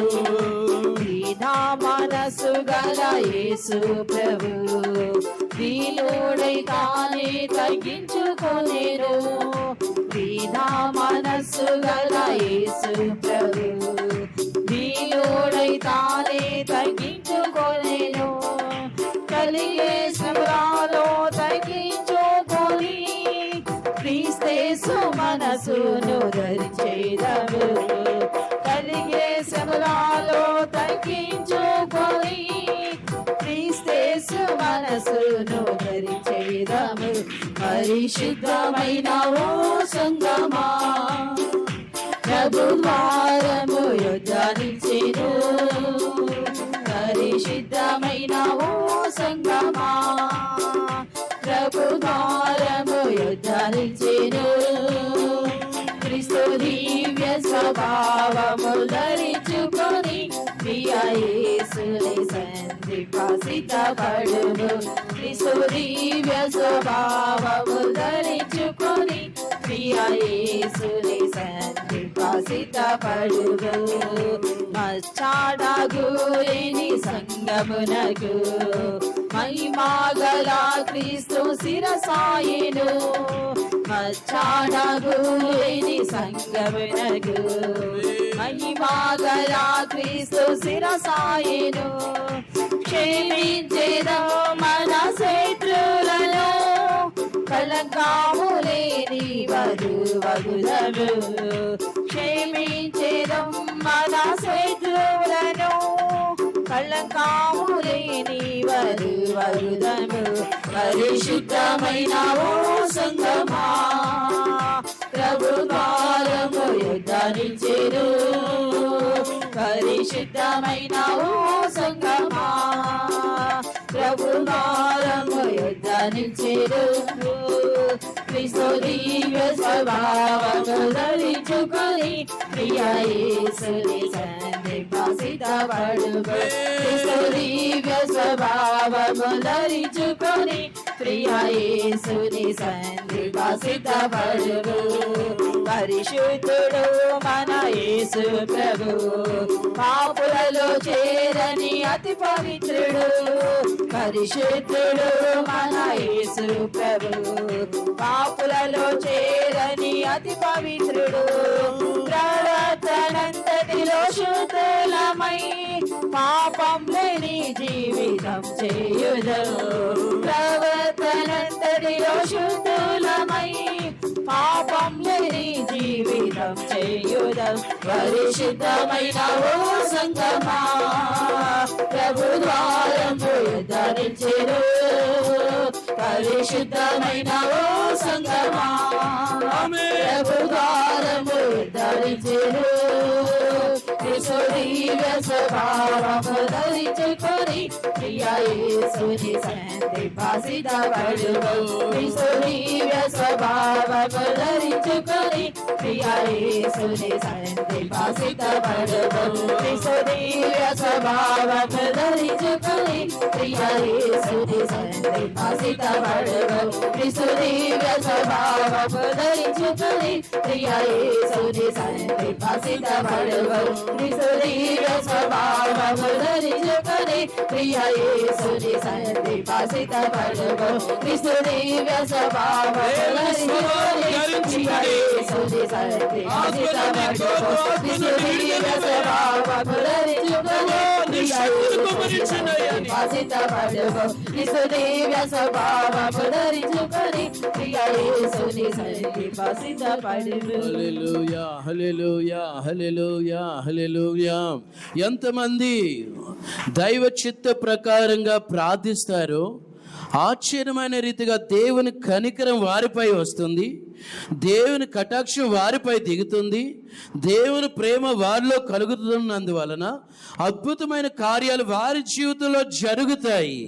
S4: దీనా మనసు గల యేసు ప్రభు, దీనుడై తానే తగ్గించుకొనెను. దీనా మనసు గల యేసు ప్రభు, దీనుడై తానే తగ్గించుకొనెను. కలిగే శ్రమలో తగ్గించుకొని క్రీస్తు మనసును ధరించేదము. కలిగే శ్రమలో తగ్గించుకొని క్రీస్తు మనసును ధరించేదము. పరిశుద్ధమైన ఓ సంగమా, ప్రభు ద్వారము యొద్ద నిల్చెను. పరిశుద్ధమైన ఓ సంగమా, ప్రభు ద్వారము యొద్ద నిల్చెను. క్రీస్తు దివ్య స్వభావము ధరించుకొని ప్రియ యేసుని సంధింప సిద్ధపడుము. క్రీస్తు దివ్య స్వభావము ధరించుకొని ప్రియ యేసుని సంధింప సిద్ధపడుము. మచ్చాడగు లేని సంగమునకు మహిమగల క్రీస్తు శిరసాయెను. మచ్చాడగు లేని సంగమునకు మహిమగల క్రీస్తు శిరసాయెను. క్షమించేదం మన శత్రులను, కలంకాము లేని వధువగుదము. క్షమించేదం మన శత్రులను, కలంకాము లేని వధువగుదము. పరిశుద్ధమైన ఓ సంగమా, ప్రభు ద్వారము యొద్ద నిల్చెను. పరిశుద్ధమైన ఓ సంగమా ప్రభు ద్వారము యొద్ద నిలిచెను క్రీస్తు దివ్య స్వభావము ధరించుకొని ప్రియ యేసుని సన్నిధికి సిద్ధపడుము క్రీస్తు దివ్య స్వభావము ధరించుకొని ప్రియ యేసుని సన్నిధికి సిద్ధపడుము పరిశుద్ధుడు మన యేసు ప్రభు పాపులలో చేరని అతి పవిత్రుడు పరిశుద్ధుడు మన యేసు ప్రభు పాపులలో చేరని అతి పవిత్రుడు ప్రవర్తనంతటిలో శుద్ధులమై పాపం లేని జీవితం చేయుదము ప్రవర్తనంతటిలో శుద్ధులమై పాపం లేని జీవితం చేయుదం పరిశుద్ధమైన ఓ సంగమా ప్రభు ద్వారము ధరించెను పరిశుద్ధమైన ఓ సంగమా ప్రభు ద్వారము ధరించెను దివ్య స్వభావము ధరించుకొని ప్రియ యేసుని సన్నిధికి సిద్ధపడుము దివ్య స్వభావము ధరించుకొని ప్రియ యేసుని సన్నిధికి సిద్ధపడుము దివ్య స్వభావము ధరించుకొని ప్రియ యేసుని సన్నిధికి సిద్ధపడుము దివ్య స్వభావము ధరించుకొని ప్రియ యేసుని సన్నిధికి సిద్ధపడుము దివ్య స్వభావము ధరించుకొని ప్రియ యేసుని సన్నిధికి సిద్ధపడుము దివ్య స్వభావము ధరించుకొని ప్రియ యేసుని సన్నిధికి సిద్ధపడుము దివ్య స్వభావము ధరించుకొని ప్రియ యేసుని సన్నిధికి సిద్ధపడుము దివ్య స్వభావము ధరించుకొని ప్రియ యేసుని సన్నిధికి సిద్ధపడుము.
S2: హల్లెలూయా హల్లెలూయా హల్లెలూయా హల్లెలూయా. ఎంతమంది దైవ చిత్త ప్రకారంగా ప్రార్థిస్తారో ఆశ్చర్యమైన రీతిగా దేవుని కనికరం వారిపై వస్తుంది, దేవుని కటాక్షం వారిపై దిగుతుంది, దేవుని ప్రేమ వారిలో కలుగుతున్నందువలన అద్భుతమైన కార్యాలు వారి జీవితంలో జరుగుతాయి.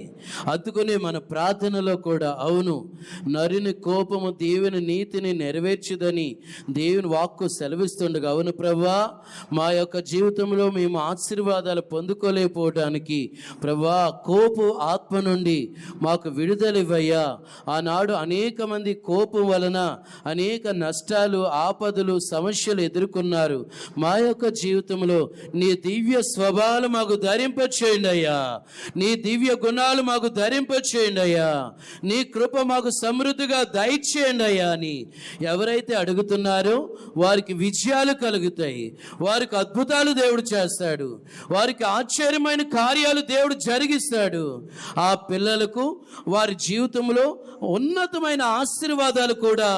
S2: అందుకనే మన ప్రార్థనలో కూడా అవును నరుని కోపము దేవుని నీతిని నెరవేర్చుదని దేవుని వాక్కు సెలవిస్తుండగా అవును ప్రభువా మా యొక్క జీవితంలో మేము ఆశీర్వాదాలు పొందుకోలేకపోవడానికి ప్రభువా కోపు ఆత్మ నుండి మాకు విడుదల ఇవ్వయ్యా. ఆనాడు అనేక మంది కోపం వలన అనేక నష్టాలు ఆపదలు సమస్యలు ఎదుర్కొన్నారు. మా యొక్క జీవితంలో నీ దివ్య స్వభావాలు మాకు ధరింపచేయండి అయ్యా, నీ దివ్య గుణాలు మాకు ధరింపచేయండి అయ్యా, నీ కృప మాకు సమృద్ధిగా దయచేయండి అయ్యా అని ఎవరైతే అడుగుతున్నారో వారికి విజయాలు కలుగుతాయి, వారికి అద్భుతాలు దేవుడు చేస్తాడు, వారికి ఆశ్చర్యమైన కార్యాలు దేవుడు జరిగిస్తాడు. ఆ పిల్లలకు వారి జీవితంలో ఉన్నతమైన ఆశీర్వాదాలు కూడా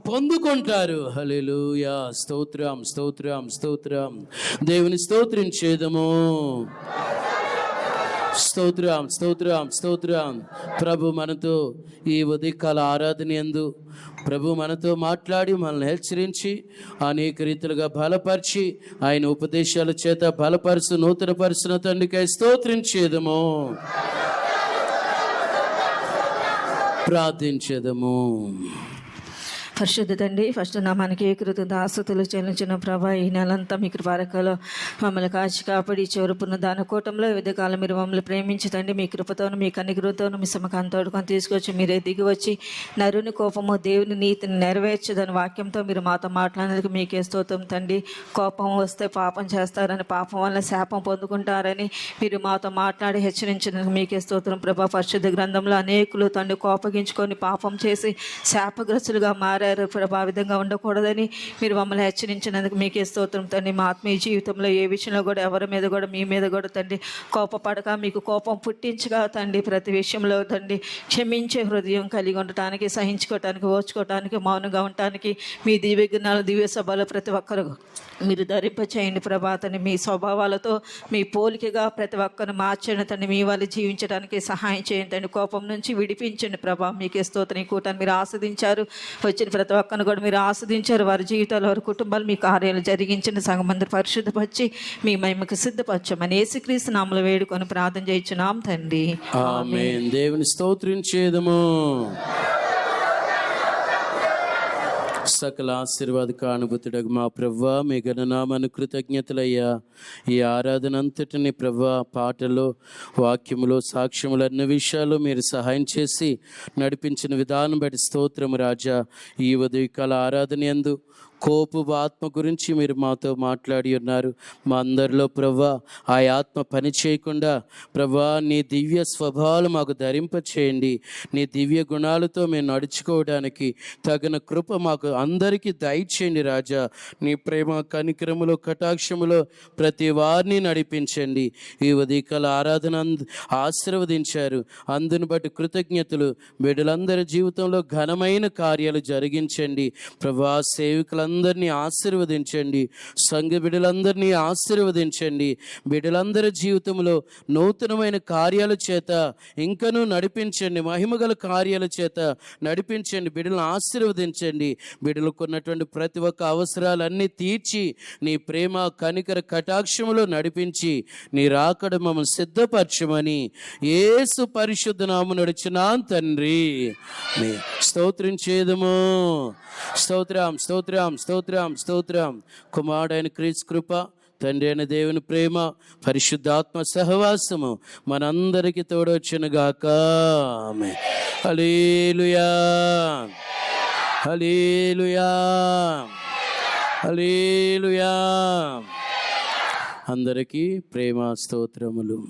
S2: పొందుకుంటారు. హల్లెలూయా. స్తోత్రం స్తోత్రం స్తోత్రం. దేవుని స్తోత్రించేదము. స్తోత్రం స్తోత్రం స్తోత్రం. ప్రభు మనతో ఈ ఉదయకాల ఆరాధన యందు ప్రభు మనతో మాట్లాడి మనల్ని హెచ్చరించి అనేక రీతిలుగా బలపరిచి ఆయన ఉపదేశాల చేత బలపరుచు నూతన పరిచిన తండ్రికై స్తోత్రించేదము, ప్రార్థించేదము.
S4: పరిశుద్ధ తండ్రి ఫస్ట్ నామానికి కృతజ్ఞతాస్తుతులు చెల్లించిన ప్రభా ఈ నెలంతా మీ కృపారకలో మమ్మల్ని కాచి కాపాడి చివరి పునరుద్ధాన కూటంలో వివిధకాలం మీరు మమ్మల్ని ప్రేమించదండి. మీ కృపతోను మీ కనికృతోను మీ సమకాన్ని తోడుకొని తీసుకొచ్చి మీరే దిగి వచ్చి నరుని కోపము దేవుని నీతిని నెరవేర్చదని వాక్యంతో మీరు మాతో మాట్లాడినందుకు మీకే స్తోత్రం తండ్రి. కోపం వస్తే పాపం చేస్తారని పాపం వల్ల శాపం పొందుకుంటారని మీరు మాతో మాట్లాడి హెచ్చరించినందుకు మీకే స్తోత్రం ప్రభా. పరిశుద్ధ గ్రంథంలో అనేకులు తండ్రి కోపగించుకొని పాపం చేసి శాపగ్రస్తులుగా మారారు ప్రభా. ఆ విధంగా ఉండకూడదని మీరు మమ్మల్ని హెచ్చరించినందుకు మీకే స్తోత్రం తండ్రి. మా ఆత్మీయ జీవితంలో ఏ విషయంలో కూడా ఎవరి మీద కూడా మీ మీద కూడా తండ్రి కోపపడక మీకు కోపం పుట్టించగా తండ్రి ప్రతి విషయంలో తండ్రి క్షమించే హృదయం కలిగి ఉండటానికి, సహించుకోవటానికి, ఓర్చుకోవటానికి, మౌనంగా ఉండటానికి మీ దివ్య గుణాలు దివ్య సభలో ప్రతి ఒక్కరు మీరు ధరింపచేయండి ప్రభా. తండ్రి మీ స్వభావాలతో మీ పోలికగా ప్రతి ఒక్కరిని మార్చండి తండ్రి. మీ వాళ్ళు జీవించడానికి సహాయం చేయండి తండ్రి. కోపం నుంచి విడిపించండి ప్రభా. మీకే స్తోత్రం. ఈ కూటాన్ని మీరు ఆస్వాదించారు. వచ్చిన ప్రతి ఒక్కరిని కూడా మీరు ఆస్వాదించారు. వారి జీవితాలు, వారి కుటుంబాలు మీ కార్యాలు జరిగించిన సంఘమందరూ పరిశుద్ధపరిచి మీ మహిమకు సిద్ధపరచమని యేసుక్రీస్తు నామములో వేడుకొని ప్రార్థన చేయించున్నాం తండ్రి.
S2: ఆమేన్. దేవుని స్తోత్రించేదము. సకల ఆశీర్వాదక అనుభూతుడగు మా ప్రభువా, మీ గణనామను కృతజ్ఞతలయ్యా. ఈ ఆరాధన అంతటిని ప్రభువా, పాటలు, వాక్యములు, సాక్ష్యములు అన్ని విషయాలు మీరు సహాయం చేసి నడిపించిన విధానం బట్టి స్తోత్రము రాజా. ఈ ఉదయకాల ఆరాధన యందు కోపు ఆత్మ గురించి మీరు మాతో మాట్లాడి ఉన్నారు. మా అందరిలో ప్రభా ఆ ఆత్మ పని చేయకుండా ప్రభా నీ దివ్య స్వభావాలు మాకు ధరింపచేయండి. నీ దివ్య గుణాలతో మేము నడుచుకోవడానికి తగిన కృప మాకు అందరికీ దయచేయండి రాజా. నీ ప్రేమ కనికరములో కటాక్షములో ప్రతి వారిని నడిపించండి. ఈ ఉదయకాల ఆరాధన ఆశీర్వదించారు. అందును బట్టి కృతజ్ఞతలు. బిడ్డలందరి జీవితంలో ఘనమైన కార్యాలు జరిగించండి ప్రభా. సేవకులందరినీ ఆశీర్వదించండి. సంఘ బిడ్డలందరినీ ఆశీర్వదించండి. బిడ్డలందరి జీవితంలో నూతనమైన కార్యాల చేత ఇంకనూ నడిపించండి. మహిమగల కార్యాల చేత నడిపించండి. బిడ్డలను ఆశీర్వదించండి. బిడ్డలకు ఉన్నటువంటి ప్రతి ఒక్క అవసరాలన్నీ తీర్చి నీ ప్రేమ కనికర కటాక్షములో నడిపించి నీ రాకడ మమ్మల్ని సిద్ధపరచమని యేసు పరిశుద్ధ నామమున నడిచినాం తండ్రి. మీ స్తోత్రించేదము. స్తోత్రం స్తోత్రం స్తోత్రం స్తోత్రం. కుమారుడైన క్రీస్తు కృప, తండ్రి అయిన దేవుని ప్రేమ, పరిశుద్ధాత్మ సహవాసము మనందరికీ తోడొచ్చునుగాక. ఆమేన్. హల్లెలూయా హల్లెలూయా హల్లెలూయా. అందరికీ ప్రేమ స్తోత్రములు.